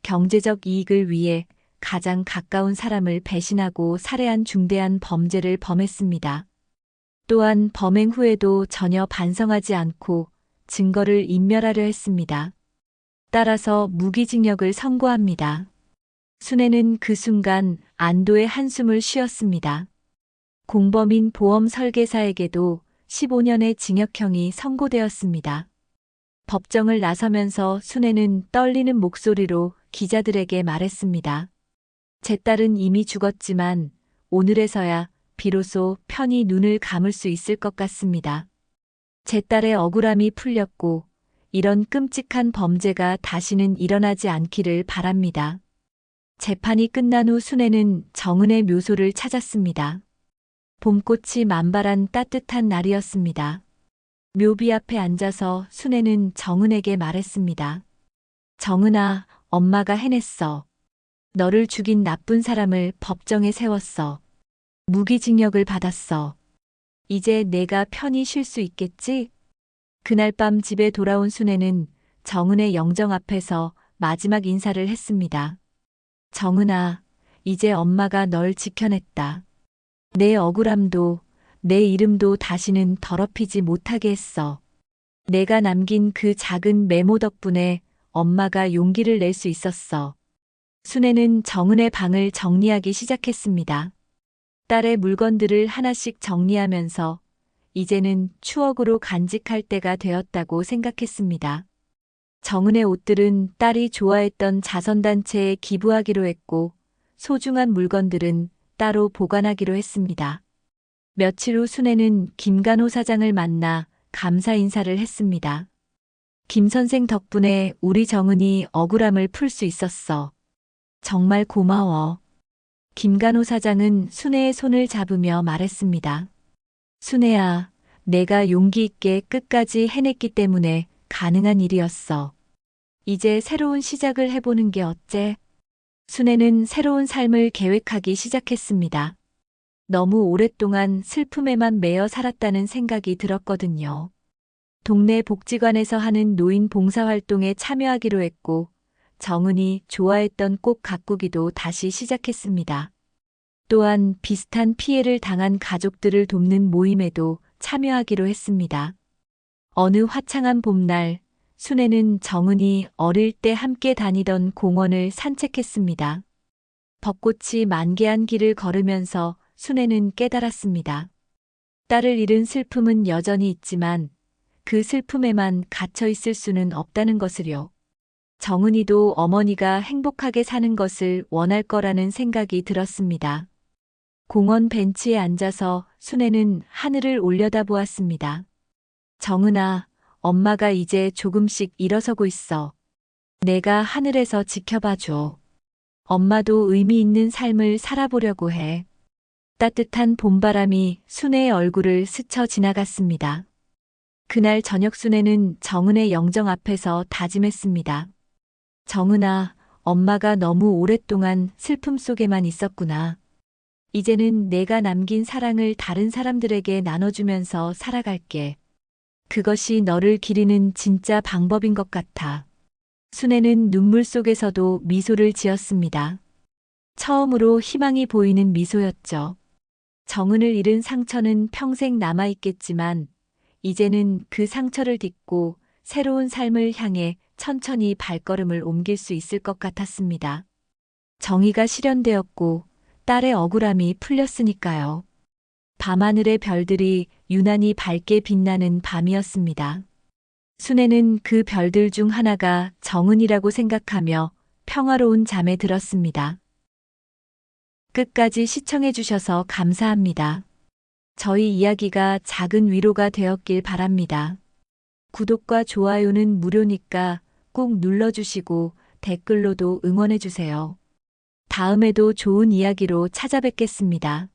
경제적 이익을 위해 가장 가까운 사람을 배신하고 살해한 중대한 범죄를 범했습니다. 또한 범행 후에도 전혀 반성하지 않고 증거를 인멸하려 했습니다. 따라서 무기징역을 선고합니다. 순애는 그 순간 안도의 한숨을 쉬었습니다. 공범인 보험 설계사에게도 15년의 징역형이 선고되었습니다. 법정을 나서면서 순애는 떨리는 목소리로 기자들에게 말했습니다. 제 딸은 이미 죽었지만 오늘에서야 비로소 편히 눈을 감을 수 있을 것 같습니다. 제 딸의 억울함이 풀렸고 이런 끔찍한 범죄가 다시는 일어나지 않기를 바랍니다. 재판이 끝난 후 순애는 정은의 묘소를 찾았습니다. 봄꽃이 만발한 따뜻한 날이었습니다. 묘비 앞에 앉아서 순애는 정은에게 말했습니다. 정은아, 엄마가 해냈어. 너를 죽인 나쁜 사람을 법정에 세웠어. 무기징역을 받았어. 이제 내가 편히 쉴 수 있겠지? 그날 밤 집에 돌아온 순애는 정은의 영정 앞에서 마지막 인사를 했습니다. 정은아, 이제 엄마가 널 지켜냈다. 내 억울함도 내 이름도 다시는 더럽히지 못하게 했어. 내가 남긴 그 작은 메모 덕분에 엄마가 용기를 낼 수 있었어. 순애는 정은의 방을 정리하기 시작했습니다. 딸의 물건들을 하나씩 정리하면서 이제는 추억으로 간직할 때가 되었다고 생각했습니다. 정은의 옷들은 딸이 좋아했던 자선단체에 기부하기로 했고 소중한 물건들은 따로 보관하기로 했습니다. 며칠 후 순애는 김간호 사장을 만나 감사 인사를 했습니다. 김 선생 덕분에 우리 정은이 억울함을 풀 수 있었어. 정말 고마워. 김간호 사장은 순애의 손을 잡으며 말했습니다. 순애야, 내가 용기 있게 끝까지 해냈기 때문에 가능한 일이었어. 이제 새로운 시작을 해보는 게 어째? 순애는 새로운 삶을 계획하기 시작했습니다. 너무 오랫동안 슬픔에만 매여 살았다는 생각이 들었거든요. 동네 복지관에서 하는 노인 봉사활동에 참여하기로 했고, 정은이 좋아했던 꽃 가꾸기도 다시 시작했습니다. 또한 비슷한 피해를 당한 가족들을 돕는 모임에도 참여하기로 했습니다. 어느 화창한 봄날, 순애는 정은이 어릴 때 함께 다니던 공원을 산책했습니다. 벚꽃이 만개한 길을 걸으면서 순애는 깨달았습니다. 딸을 잃은 슬픔은 여전히 있지만 그 슬픔에만 갇혀 있을 수는 없다는 것을요. 정은이도 어머니가 행복하게 사는 것을 원할 거라는 생각이 들었습니다. 공원 벤치에 앉아서 순애는 하늘을 올려다보았습니다. 정은아, 엄마가 이제 조금씩 일어서고 있어. 내가 하늘에서 지켜봐줘. 엄마도 의미 있는 삶을 살아보려고 해. 따뜻한 봄바람이 순애의 얼굴을 스쳐 지나갔습니다. 그날 저녁 순애는 정은의 영정 앞에서 다짐했습니다. 정은아, 엄마가 너무 오랫동안 슬픔 속에만 있었구나. 이제는 내가 남긴 사랑을 다른 사람들에게 나눠주면서 살아갈게. 그것이 너를 기리는 진짜 방법인 것 같아. 순애는 눈물 속에서도 미소를 지었습니다. 처음으로 희망이 보이는 미소였죠. 정은을 잃은 상처는 평생 남아있겠지만 이제는 그 상처를 딛고 새로운 삶을 향해 천천히 발걸음을 옮길 수 있을 것 같았습니다. 정의가 실현되었고 딸의 억울함이 풀렸으니까요. 밤하늘의 별들이 유난히 밝게 빛나는 밤이었습니다. 순애는 그 별들 중 하나가 정은이라고 생각하며 평화로운 잠에 들었습니다. 끝까지 시청해 주셔서 감사합니다. 저희 이야기가 작은 위로가 되었길 바랍니다. 구독과 좋아요는 무료니까 꼭 눌러주시고 댓글로도 응원해 주세요. 다음에도 좋은 이야기로 찾아뵙겠습니다.